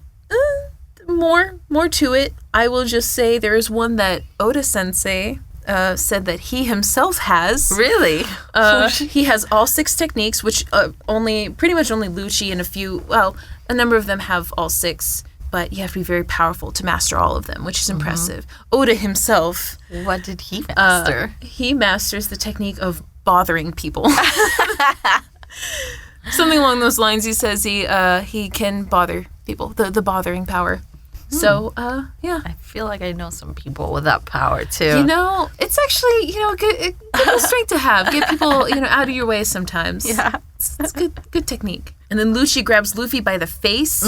more to it. I will just say there is one that Oda Sensei said that he himself has. Really? He has all 6 techniques, which pretty much only Lucci and a number of them have all 6, but you have to be very powerful to master all of them, which is impressive. Oda himself. What did he master? He masters the technique of bothering people. Something along those lines. He says he can bother people, the bothering power. So, yeah. I feel like I know some people with that power, too. It's actually, good strength to have. Get people, out of your way sometimes. Yeah. It's good technique. And then Lucci grabs Luffy by the face.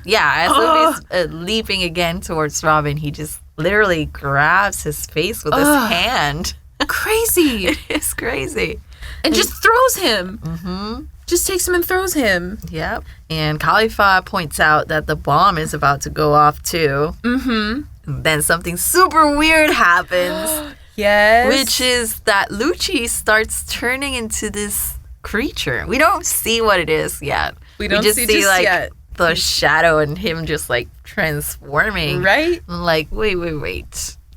Yeah, as Luffy's leaping again towards Robin, he just literally grabs his face with his hand. Crazy. It is crazy. And just throws him. Just takes him and throws him. Yep. And Khalifa points out that the bomb is about to go off too. And then something super weird happens. Yes. Which is that Lucci starts turning into this creature. We don't see what it is yet. We just see like yet. The shadow and him just like transforming. Right? I'm like, wait.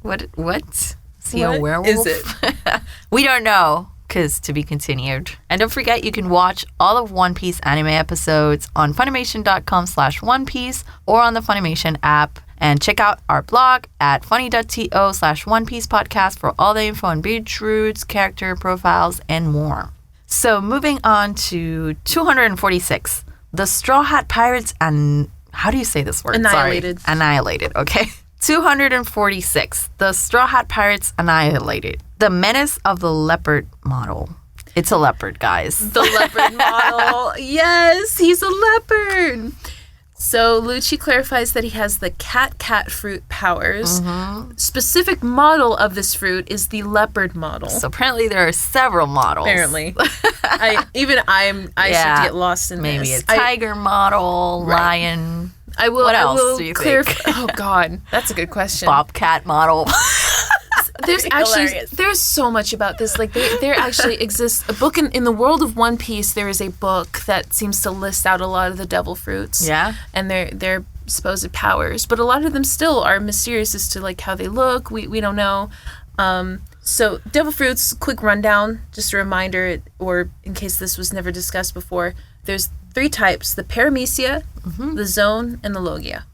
What? Is he a werewolf? Is it? We don't know. Because to be continued. And don't forget, you can watch all of One Piece anime episodes on Funimation.com/One Piece or on the Funimation app. And check out our blog at funny.to/One Piece podcast for all the info on Beetroots, character profiles, and more. So moving on to 246. The Straw Hat Pirates and... How do you say this word? Annihilated. Sorry. Annihilated, okay. 246. The Straw Hat Pirates Annihilated. The Menace of the Leopard Model. It's a leopard, guys. The leopard model. Yes, he's a leopard. So Lucci clarifies that he has the cat fruit powers. Specific model of this fruit is the leopard model. So apparently there are several models. Apparently. I should get lost in maybe this. Maybe a tiger model, lion. What else do you think? Oh, God. That's a good question. Bobcat model. There's so much about this. Like there actually exists a book in the world of One Piece. There is a book that seems to list out a lot of the devil fruits. Yeah. And their supposed powers, but a lot of them still are mysterious as to like how they look. We don't know. So devil fruits, quick rundown, just a reminder, or in case this was never discussed before. There's 3 types: the paramecia, the zone, and the logia.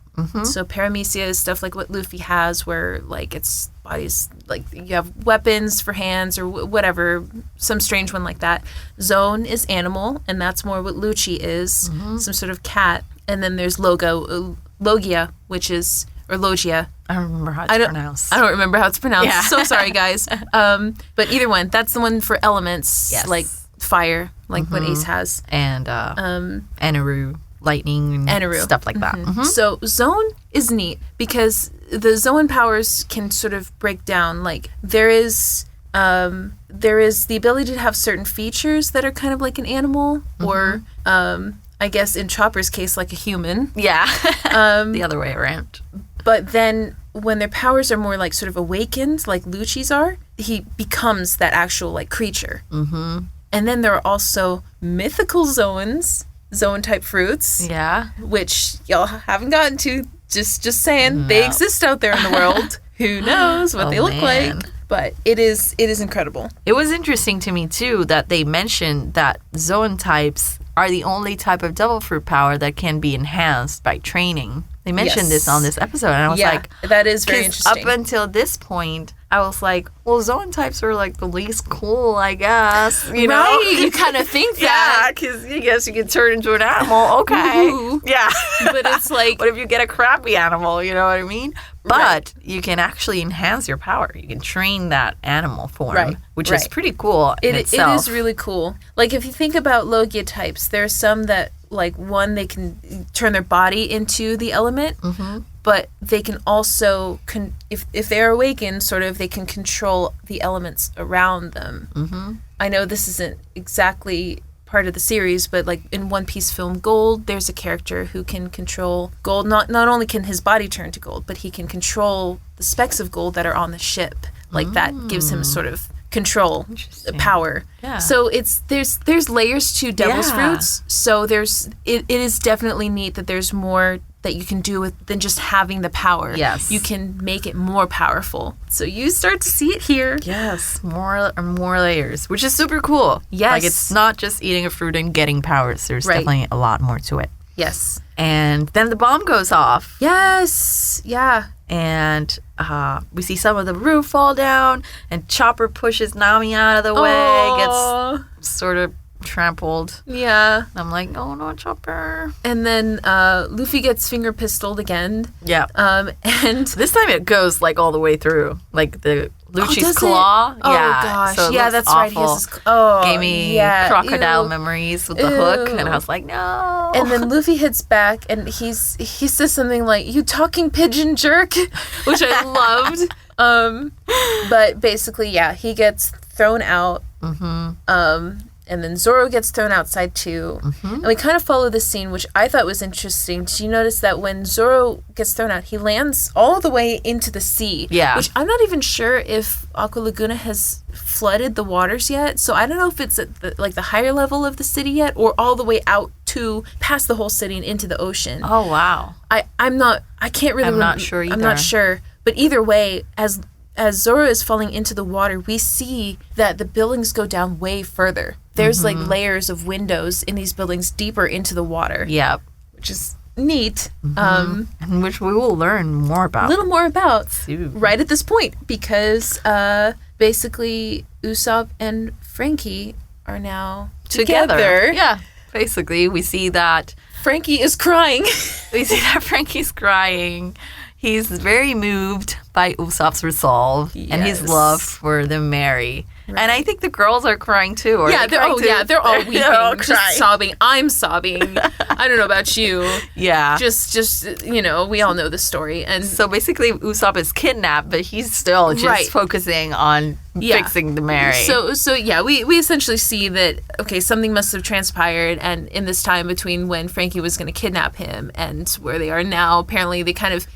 So paramecia is stuff like what Luffy has, where like its body's like you have weapons for hands or whatever, some strange one like that. Zone is animal, and that's more what Lucci is, some sort of cat. And then there's logia, which is, or logia. I don't remember how it's pronounced. I don't remember how it's pronounced. Yeah. So sorry, guys. But either one, that's the one for elements, like fire, like what Ace has, and Eneru. Lightning and stuff like that. So zone is neat because the zone powers can sort of break down. Like there is the ability to have certain features that are kind of like an animal, or I guess in Chopper's case, like a human. Yeah. The other way around. But then when their powers are more like sort of awakened, like Lucci's are, he becomes that actual like creature. And then there are also mythical zone type fruits, which y'all haven't gotten to. Just saying, they exist out there in the world. Who knows what they look like? But it is incredible. It was interesting to me too that they mentioned that zone types are the only type of devil fruit power that can be enhanced by training. They mentioned this on this episode, and I was like, that is very interesting. Up until this point, I was like, well, zone types are like the least cool, I guess. You know? Right? You kind of think that. Yeah, because I guess you can turn into an animal. Okay. Ooh. Yeah. But it's like, what if you get a crappy animal? You know what I mean? But you can actually enhance your power. You can train that animal form, which is pretty cool in itself. It is really cool. Like, if you think about Logia types, there are some that, like, one, they can turn their body into the element, but they can also, if they're awakened, sort of, they can control the elements around them. I know this isn't exactly part of the series, but like in One Piece film Gold, there's a character who can control gold. Not only can his body turn to gold, but he can control the specks of gold that are on the ship. Like that gives him sort of control, power. Yeah. So there's layers to Devil's Fruits. So it is definitely neat that there's more that you can do with than just having the power. Yes. You can make it more powerful. So you start to see it here. Yes. More layers, which is super cool. Yes. Like, it's not just eating a fruit and getting powers. There's definitely a lot more to it. Yes. And then the bomb goes off. Yes. Yeah. And we see some of the roof fall down, and Chopper pushes Nami out of the way, gets sort of trampled. Yeah. I'm like, oh no, Chopper. And then Luffy gets finger pistoled again. Yeah. And this time it goes like all the way through. Like the Lucci's claw. Oh gosh. So yeah, that's awful. Right. He has his gave me crocodile memories with the hook, and I was like, no. And then Luffy hits back, and he says something like, "You talking pigeon jerk," which I loved. But basically, he gets thrown out. And then Zoro gets thrown outside too. And we kind of follow this scene, which I thought was interesting. Did you notice that when Zoro gets thrown out, he lands all the way into the sea? Yeah. Which I'm not even sure if Aqua Laguna has flooded the waters yet. So I don't know if it's at the higher level of the city yet, or all the way out to past the whole city and into the ocean. Oh, wow. I can't really I'm not sure either. I'm not sure. But either way, as Zoro is falling into the water, we see that the buildings go down way further. There's like layers of windows in these buildings deeper into the water. Yep. Which is neat. And which we will learn more about. A little more about soon. Right at this point, because basically Usopp and Franky are now together. Yeah. Basically, we see that Franky is crying. We see that Franky's crying. He's very moved by Usopp's resolve and his love for the Mary. Right. And I think the girls are crying too. They're all weeping, they're all just sobbing. I'm sobbing. I don't know about you. Yeah. Just we all know the story. And so basically Usopp is kidnapped, but he's still just focusing on fixing the Mary. So we essentially see that, okay, something must have transpired, and in this time between when Franky was going to kidnap him and where they are now, apparently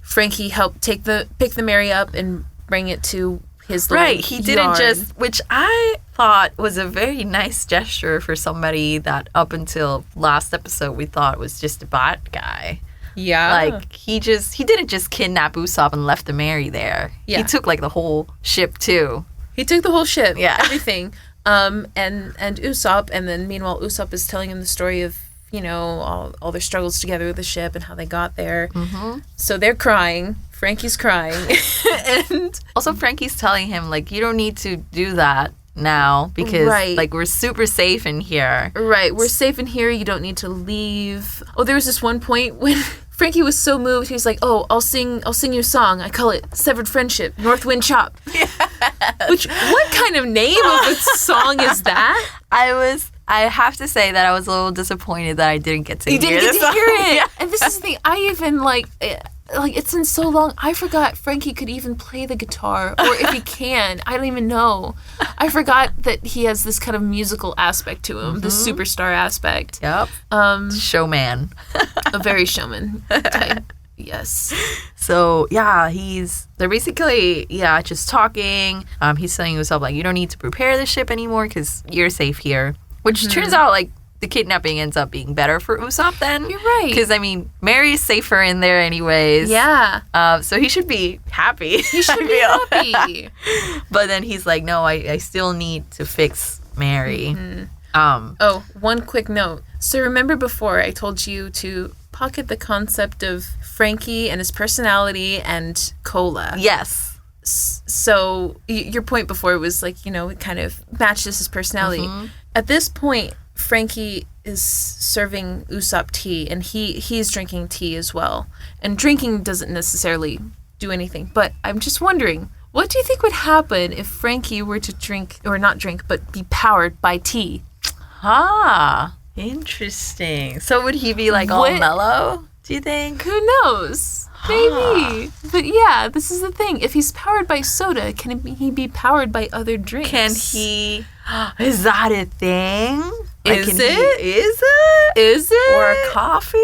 Franky helped pick the Mary up and bring it to his little he didn't yard. which I thought was a very nice gesture for somebody that up until last episode we thought was just a bad guy. Yeah. Like, he didn't just kidnap Usopp and left the Mary there. Yeah. He took, like, the whole ship, too. He took the whole ship. Yeah. Everything. And Usopp, and then meanwhile Usopp is telling him the story of, all their struggles together with the ship and how they got there. So they're crying. Franky's crying. And also Franky's telling him, like, you don't need to do that now because, like, we're super safe in here. Right. We're safe in here. You don't need to leave. Oh, there was this one point when Franky was so moved. He was like, "Oh, I'll sing you a song. I call it Severed Friendship, North Wind Chop." Yes. Which, what kind of name of a song is that? I have to say that I was a little disappointed that I didn't get to hear it. Yeah. And this is the thing. I even, like, it's been so long. I forgot Franky could even play the guitar. Or if he can, I don't even know. I forgot that he has this kind of musical aspect to him, this superstar aspect. Yep. Showman. A very showman type. Yes. So, yeah, they're basically, just talking. He's telling Usopp, like, you don't need to prepare the ship anymore because you're safe here. Which turns out, like, the kidnapping ends up being better for Usopp then. You're right. Because, I mean, Mary's safer in there anyways. Yeah. So he should be happy. He should be happy. But then he's like, no, I still need to fix Mary. One quick note. So remember before I told you to pocket the concept of Franky and his personality and Cola. Yes. So your point before was like, it kind of matches his personality. At this point, Franky is serving Usopp tea, and he's drinking tea as well. And drinking doesn't necessarily do anything, but I'm just wondering, what do you think would happen if Franky were to drink, or not drink, but be powered by tea? Interesting. So would he be like all mellow, do you think? Who knows? Maybe. But yeah, this is the thing. If he's powered by soda, can he be powered by other drinks? Can he? Is that a thing? Is it? Is it? Or a coffee?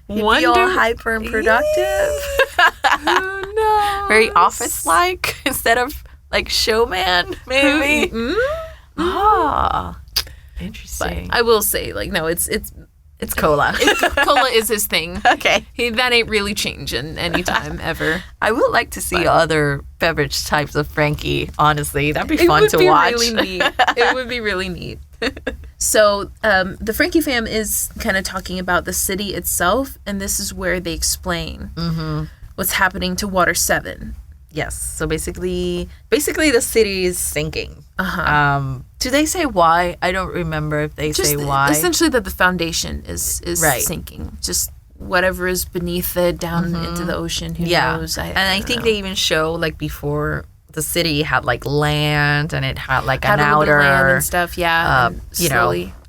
He'd be all hyper and productive. Who knows? Very office-like instead of like showman, maybe. Interesting. But I will say, like, no, it's Cola. Cola is his thing. Okay. That ain't really changing anytime ever. I would like to see other beverage types of Franky, honestly. That'd be fun to watch. It would be really neat. So the Franky fam is kind of talking about the city itself, and this is where they explain what's happening to Water 7. Yes. So basically the city is sinking. Do they say why? I don't remember if they say why. Essentially that the foundation is sinking. Just whatever is beneath it down into the ocean. Who knows? I think they even show, like, before the city had, like, land and it had, like, an a outer land and stuff. Yeah.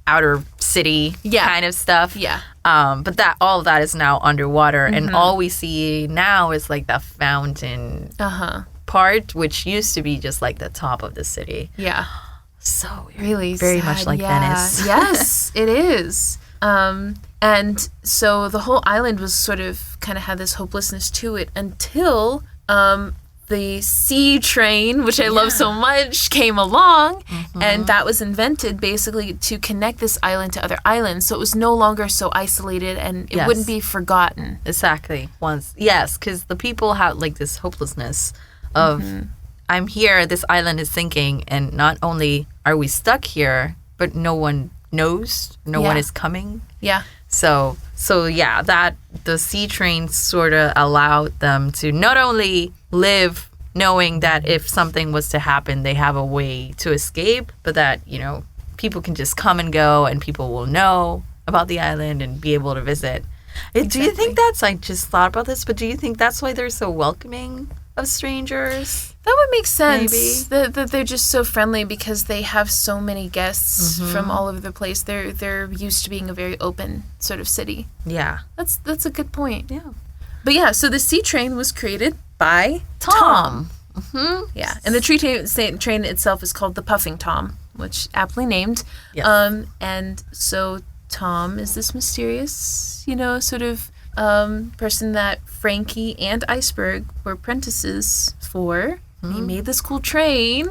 Outer city kind of stuff. Yeah. But all of that is now underwater, and all we see now is, like, the fountain part, which used to be just, like, the top of the city. Yeah. So really very sad. much like Venice. Yes, it is. And so the whole island was sort of kind of had this hopelessness to it until the sea train, which I love so much, came along, and that was invented basically to connect this island to other islands, so it was no longer so isolated and it wouldn't be forgotten. Exactly. Because the people have like this hopelessness of, I'm here, this island is sinking, and not only are we stuck here, but no one knows, no one is coming. Yeah. So that the sea train sort of allowed them to not only live knowing that if something was to happen, they have a way to escape, but that, people can just come and go and people will know about the island and be able to visit. Exactly. Do you think I just thought about this, but do you think that's why they're so welcoming of strangers? That would make sense. Maybe. That they're just so friendly because they have so many guests from all over the place. They're used to being a very open sort of city. Yeah. That's a good point. Yeah. But yeah, so the sea train was created by Tom. Yeah. And the train itself is called the Puffing Tom, which aptly named. Yes. And so Tom is this mysterious, sort of person that Franky and Iceberg were apprentices for. He made this cool train.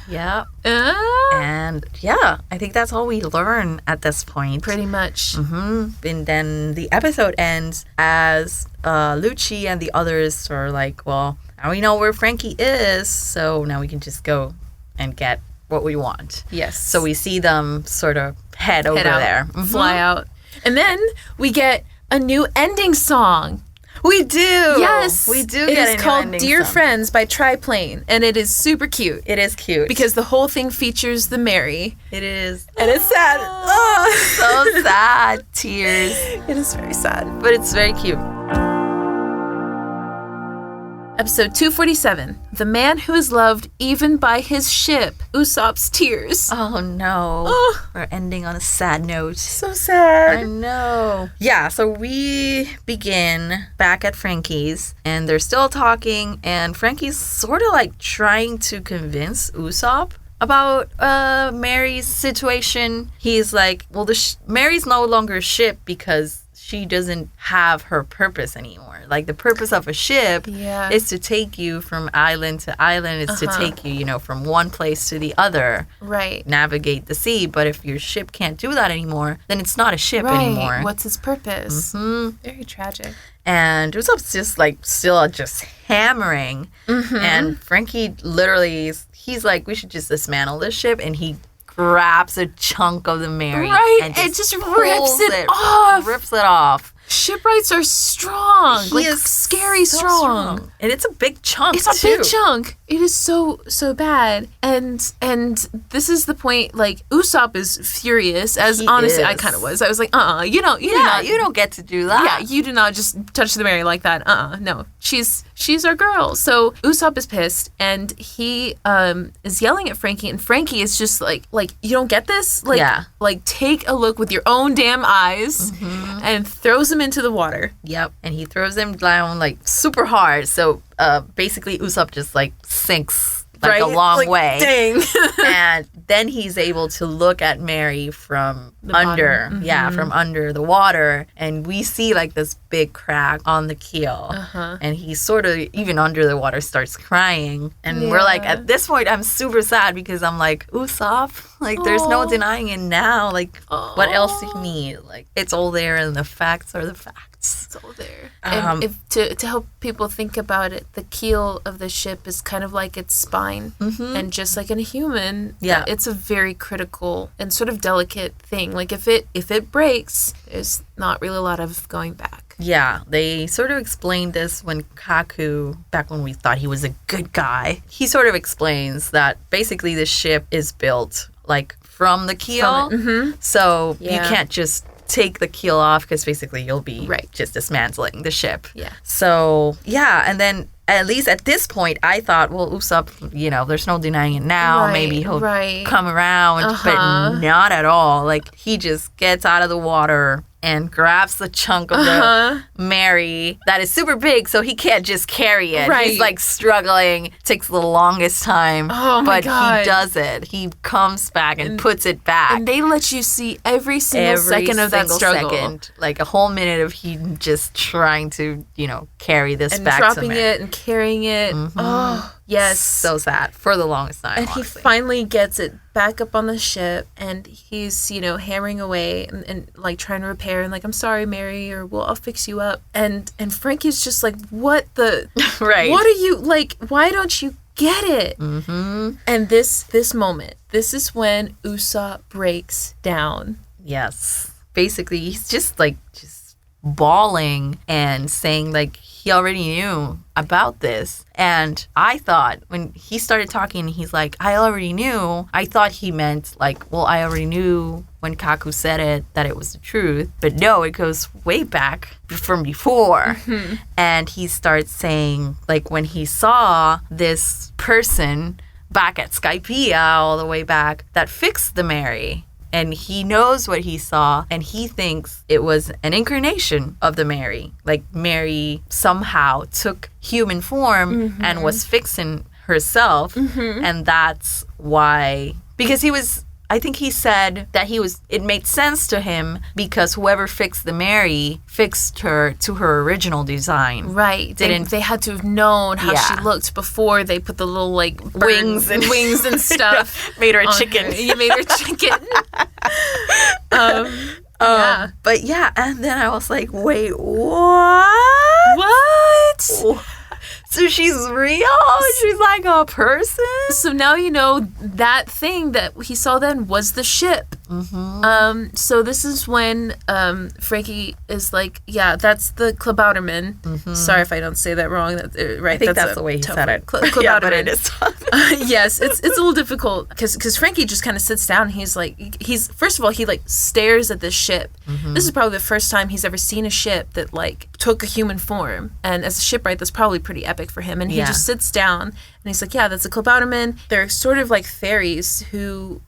Yeah. And I think that's all we learn at this point. Pretty much. And then the episode ends as Lucci and the others are like, well, now we know where Franky is, so now we can just go and get what we want. Yes. So we see them sort of head over out, there. Fly out. And then we get a new ending song. We do. Yes. We do It get is called Dear Friends by Triplane, and it is super cute. It is cute. Because the whole thing features the Mary. It is. And it's sad. Oh, so sad. Tears. It is very sad. But it's very cute. Episode 247. The man who is loved even by his ship. Usopp's tears. Oh, no. Oh. We're ending on a sad note. So sad. I know. Yeah, so we begin back at Franky's, and they're still talking, and Franky's sort of like trying to convince Usopp about Mary's situation. He's like, well, Mary's no longer a ship because she doesn't have her purpose anymore. Like, the purpose of a ship is to take you from island to island. It's to take you, from one place to the other. Right. Navigate the sea. But if your ship can't do that anymore, then it's not a ship anymore. What's its purpose? Very tragic. And Usopp's just, like, still just hammering. And Franky literally, he's like, we should just dismantle this ship. And he grabs a chunk of the Mary. Right. And just rips it off. Rips it off. Shipwrights are strong. He is scary so strong. And it's a big chunk, It's a big chunk. It is so bad. And this is the point, like, Usopp is furious, as honestly I kind of was. I was like, you don't get to do that. Yeah, you do not just touch the Mary like that. No. She's our girl. So Usopp is pissed, and he is yelling at Franky, and Franky is just like, you don't get this? Like, take a look with your own damn eyes, and throws him into the water. Yep. And he throws him down, like, super hard. So basically Usopp just, like, sinks like a long way. Dang. And then he's able to look at Mary from under. From under the water. And we see, like, this big crack on the keel. And he sort of, even under the water, starts crying. And we're like, at this point, I'm super sad because I'm like, Usopp, like, there's no denying it now. Like, what else do you need? Like, it's all there, and the facts are the facts. It's all there. And to help people think about it, the keel of the ship is kind of like its spine. And just like in a human, it's a very critical and sort of delicate thing. Like, if it breaks, there's not really a lot of going back. Yeah, they sort of explained this when Kaku, back when we thought he was a good guy, he sort of explains that basically the ship is built, like, from the keel. So you can't just take the keel off because basically you'll be just dismantling the ship. So, and then at least at this point, I thought, well, Usopp, there's no denying it now. Maybe he'll come around, but not at all. Like, he just gets out of the water and grabs the chunk of the Mary that is super big, so he can't just carry it. Right. He's like struggling. Takes the longest time. Oh my God. He does it. He comes back and puts it back. And they let you see every single second of that struggle. Second, like a whole minute of he just trying to, carry this and back dropping to Mary. it and carrying it. Oh, yes. So sad for the longest time. And honestly. he finally gets it back up on the ship, and he's, hammering away and like trying to repair and like, I'm sorry, Mary, or I'll fix you up. And Franky's just like, what the? Right. What are you, like, why don't you get it? Mm-hmm. And this moment, this is when Usopp breaks down. Yes. Basically, he's just bawling and saying like he already knew about this. And I thought when he started talking, he's like, I already knew. I thought he meant like, well, I already knew when Kaku said it that it was the truth. But no, it goes way back from before. Mm-hmm. And he starts saying like when he saw this person back at Skypiea all the way back that fixed the Mary. And he knows what he saw, and he thinks it was an incarnation of the Mary. Like Mary somehow took human form and was fixing herself. And that's why, because I think he said that it made sense to him because whoever fixed the Mary fixed her to her original design. Right. They had to have known how she looked before they put the little like wings and stuff. Made her a chicken. You made her chicken. But yeah, and then I was like, wait, what? What? So she's real? She's like a person? So now you know that thing that he saw then was the ship. So this is when Franky is like, yeah, that's the Klabouterman. Sorry if I don't say that wrong. Right? I think that's the way he said it. Yeah, but it is tough. Yes, it's a little difficult because Franky just kind of sits down. And he's first of all, he like stares at this ship. This is probably the first time he's ever seen a ship that like took a human form. And as a shipwright, that's probably pretty epic for him. And he just sits down and he's like, yeah, that's a Klabouterman. They're sort of like fairies who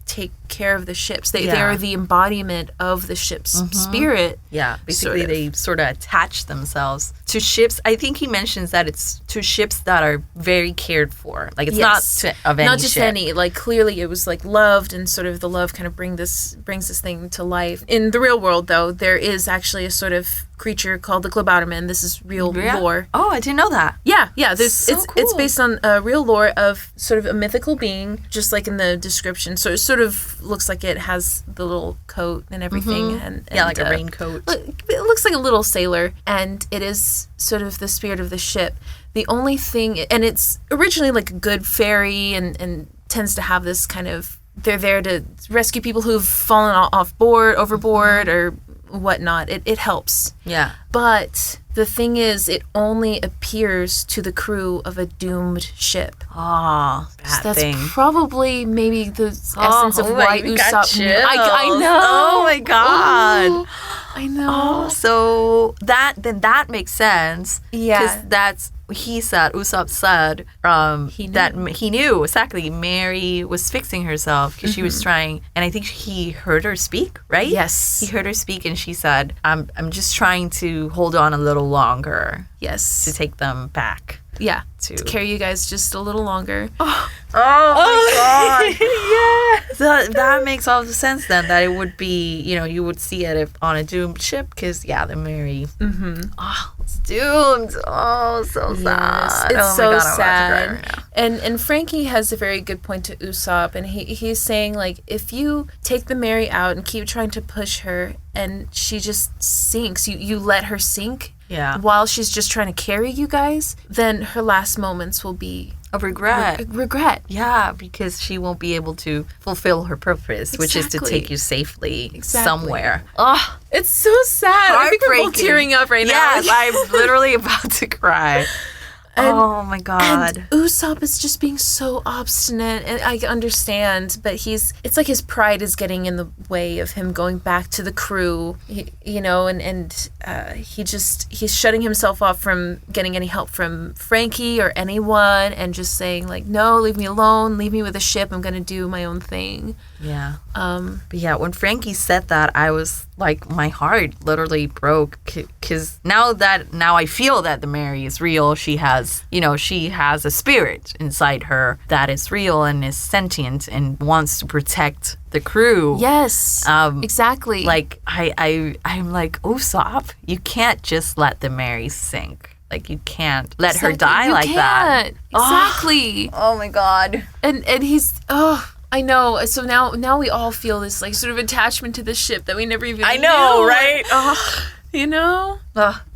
take care of the ships. They are the embodiment of the ship's spirit. Yeah, basically they sort of attach themselves to ships. I think he mentions that it's to ships that are very cared for. Like it's not of any not just ship. any. Like clearly it was like loved, and sort of the love kind of brings this thing to life. In the real world, though, there is actually a sort of creature called the Klabouterman. This is real lore. Oh, I didn't know that. Yeah. So It's based on real lore of sort of a mythical being, just like in the description. So it sort of looks like it has the little coat and everything, and like a raincoat. It looks like a little sailor, and it is sort of the spirit of the ship. The only thing, and it's originally like a good fairy, and tends to have this kind of, they're there to rescue people who've fallen overboard, or whatnot. It helps. Yeah. But the thing is, it only appears to the crew of a doomed ship. Oh, That's probably maybe the essence of why Usopp knew. I know. Oh my God. Ooh, I know. Oh, so that makes sense. Yeah. Because that's, Usopp said that he knew exactly Mary was fixing herself because she was trying, and I think he heard her speak, right? Yes. He heard her speak, and she said, I'm just trying to hold on a little longer. Yes. To take them back. Yeah. To carry you guys just a little longer. Oh my God. Yeah. So that makes all the sense then, that it would be, you would see it on a doomed ship, because, the Mary. Oh, it's doomed. Oh, so sad. It's so God, sad. Right now. And Franky has a very good point to Usopp, and he's saying, like, if you take the Mary out and keep trying to push her, and she just sinks, you let her sink. Yeah. While she's just trying to carry you guys, then her last moments will be of regret. Regret. Yeah, because she won't be able to fulfill her purpose, which is to take you safely somewhere. Oh, it's so sad. I think we're both tearing up right now. Yes, I'm literally about to cry. Oh my god. And Usopp is just being so obstinate, and I understand, but it's like his pride is getting in the way of him going back to the crew, he's shutting himself off from getting any help from Franky or anyone, and just saying like, no, leave me alone, leave me with the ship, I'm gonna do my own thing. Yeah. But yeah, when Franky said that, I was like, my heart literally broke, because now I feel that the Mary is real. She has a spirit inside her that is real and is sentient and wants to protect the crew. Yes, exactly. Like I'm like, Usopp, you can't just let the Mary sink. Like, you can't let her die like that. Exactly. Oh my god. And he's I know. So now we all feel this like sort of attachment to the ship that we never even I know, knew. Right?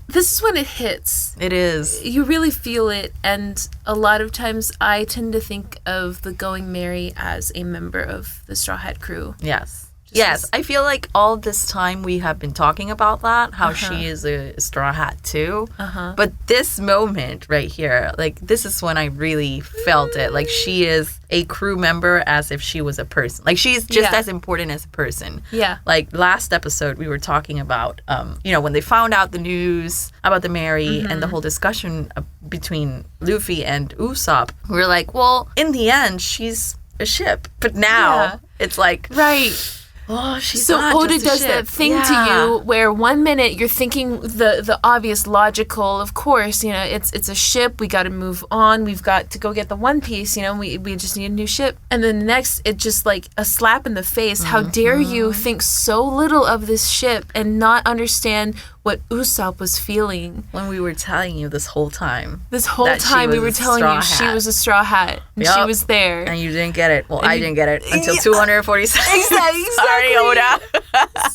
This is when it hits. It is. You really feel it, and a lot of times I tend to think of the Going Merry as a member of the Straw Hat crew. Yes. Yes, I feel like all this time we have been talking about that, how she is a Straw Hat too. But this moment right here, like, this is when I really felt it. Like, she is a crew member as if she was a person. Like, she's just as important as a person. Yeah. Like, last episode we were talking about, when they found out the news about the Mary and the whole discussion between Luffy and Usopp, we were like, well, in the end, she's a ship. But now it's like... Right. Oh, she's so not Oda just a does ship. that thing to you where 1 minute you're thinking the obvious logical, of course, it's a ship, we got to move on, we've got to go get the One Piece, we just need a new ship. And then the next, it's just like a slap in the face. How dare you think so little of this ship and not understand what Usopp was feeling. When we were telling you this whole time. This whole time we were telling you she was a Straw Hat. And she was there. And you didn't get it. Well, I didn't get it until 247. Exactly. Sorry, Oda.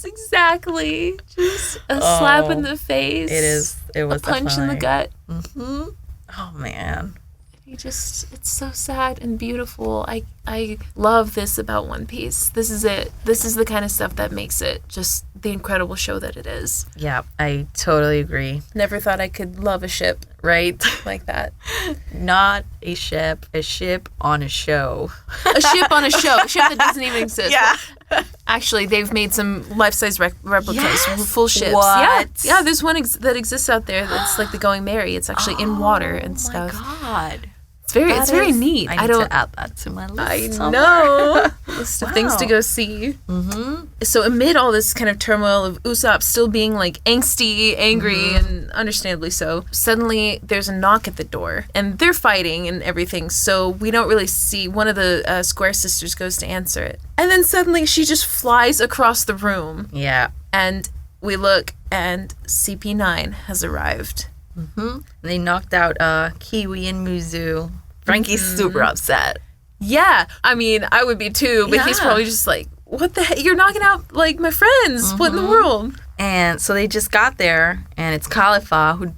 Exactly. Just a slap in the face. It was a punch in the gut. Mm-hmm. Oh, man. It's so sad and beautiful. I love this about One Piece. This is it. This is the kind of stuff that makes it just the incredible show that it is. Yeah, I totally agree. Never thought I could love a ship. Right? Like that. Not a ship on a show. A ship on a show. A ship that doesn't even exist. Yeah. Actually, they've made some life-size replicas, full ships. What? Yeah, there's one that exists out there that's like the Going Merry. It's actually in water and stuff. Oh my god. It's very neat. I need to add that to my list. I know. List of things to go see. Mm-hmm. So amid all this kind of turmoil of Usopp still being like angsty, angry, and understandably so, suddenly there's a knock at the door, and they're fighting and everything. So we don't really see. One of the Square sisters goes to answer it, and then suddenly she just flies across the room. Yeah. And we look, and CP9 has arrived. Mm-hmm. They knocked out Kiwi and Muzu. Franky's super upset. Yeah, I mean, I would be too, but he's probably just like, what the heck? You're knocking out, like, my friends. What in the world? And so they just got there, and it's Khalifa who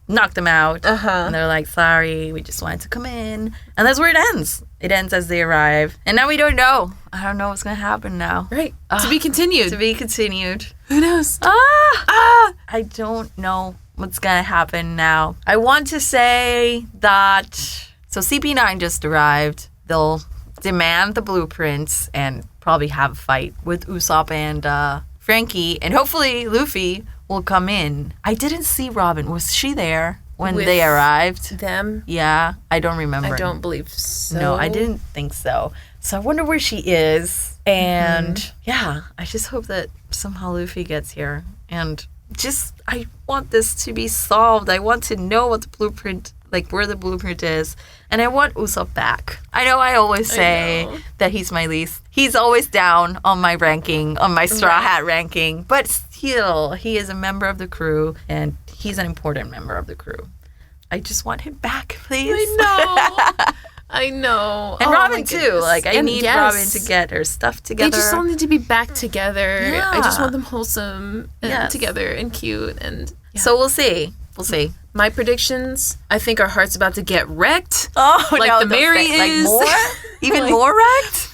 knocked them out. And they're like, sorry, we just wanted to come in. And that's where it ends. It ends as they arrive. And now we don't know. I don't know what's going to happen now. Right. To be continued. To be continued. Who knows? I don't know what's going to happen now. I want to say that... So CP9 just arrived. They'll demand the blueprints and probably have a fight with Usopp and Franky. And hopefully Luffy will come in. I didn't see Robin. Was she there when they arrived? Them? Yeah. I don't remember. I don't believe so. No, I didn't think so. So I wonder where she is. And yeah, I just hope that somehow Luffy gets here. And just, I want this to be solved. I want to know what the blueprint, like where the blueprint is. And I want Usopp back. I know I always say that he's my least. He's always down on my ranking, on my Straw Hat ranking. But still, he is a member of the crew. And he's an important member of the crew. I just want him back, please. I know. And Robin, too. Like, I need Robin to get her stuff together. They just all need to be back together. Yeah. I just want them wholesome and together and cute. And So we'll see. We'll see. My predictions, I think our heart's about to get wrecked. Oh, like no, the Mary is. Like more? Even more wrecked?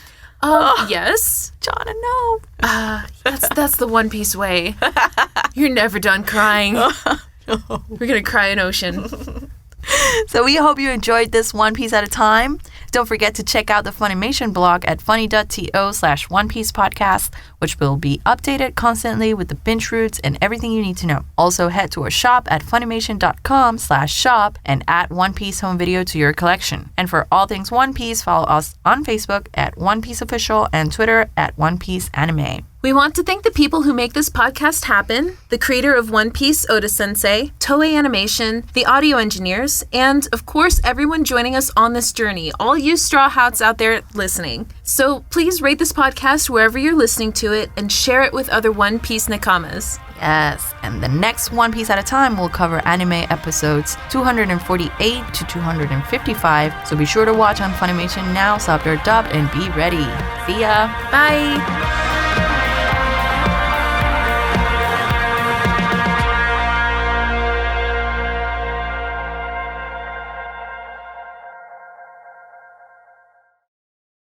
Yes. Jonna, no. That's the One Piece way. You're never done crying. We're going to cry an ocean. So we hope you enjoyed this One Piece at a time. Don't forget to check out the Funimation blog at funny.to/One Piece podcast, which will be updated constantly with the binge routes and everything you need to know. Also head to our shop at funimation.com/shop and add One Piece home video to your collection. And for all things One Piece, follow us on Facebook at One Piece Official and Twitter at One Piece Anime. We want to thank the people who make this podcast happen, the creator of One Piece, Oda-sensei, Toei Animation, the audio engineers, and, of course, everyone joining us on this journey, all you Straw Hats out there listening. So please rate this podcast wherever you're listening to it and share it with other One Piece Nakamas. Yes, and the next One Piece at a time will cover anime episodes 248 to 255, so be sure to watch on Funimation now, sub or dubbed, and be ready. See ya! Bye!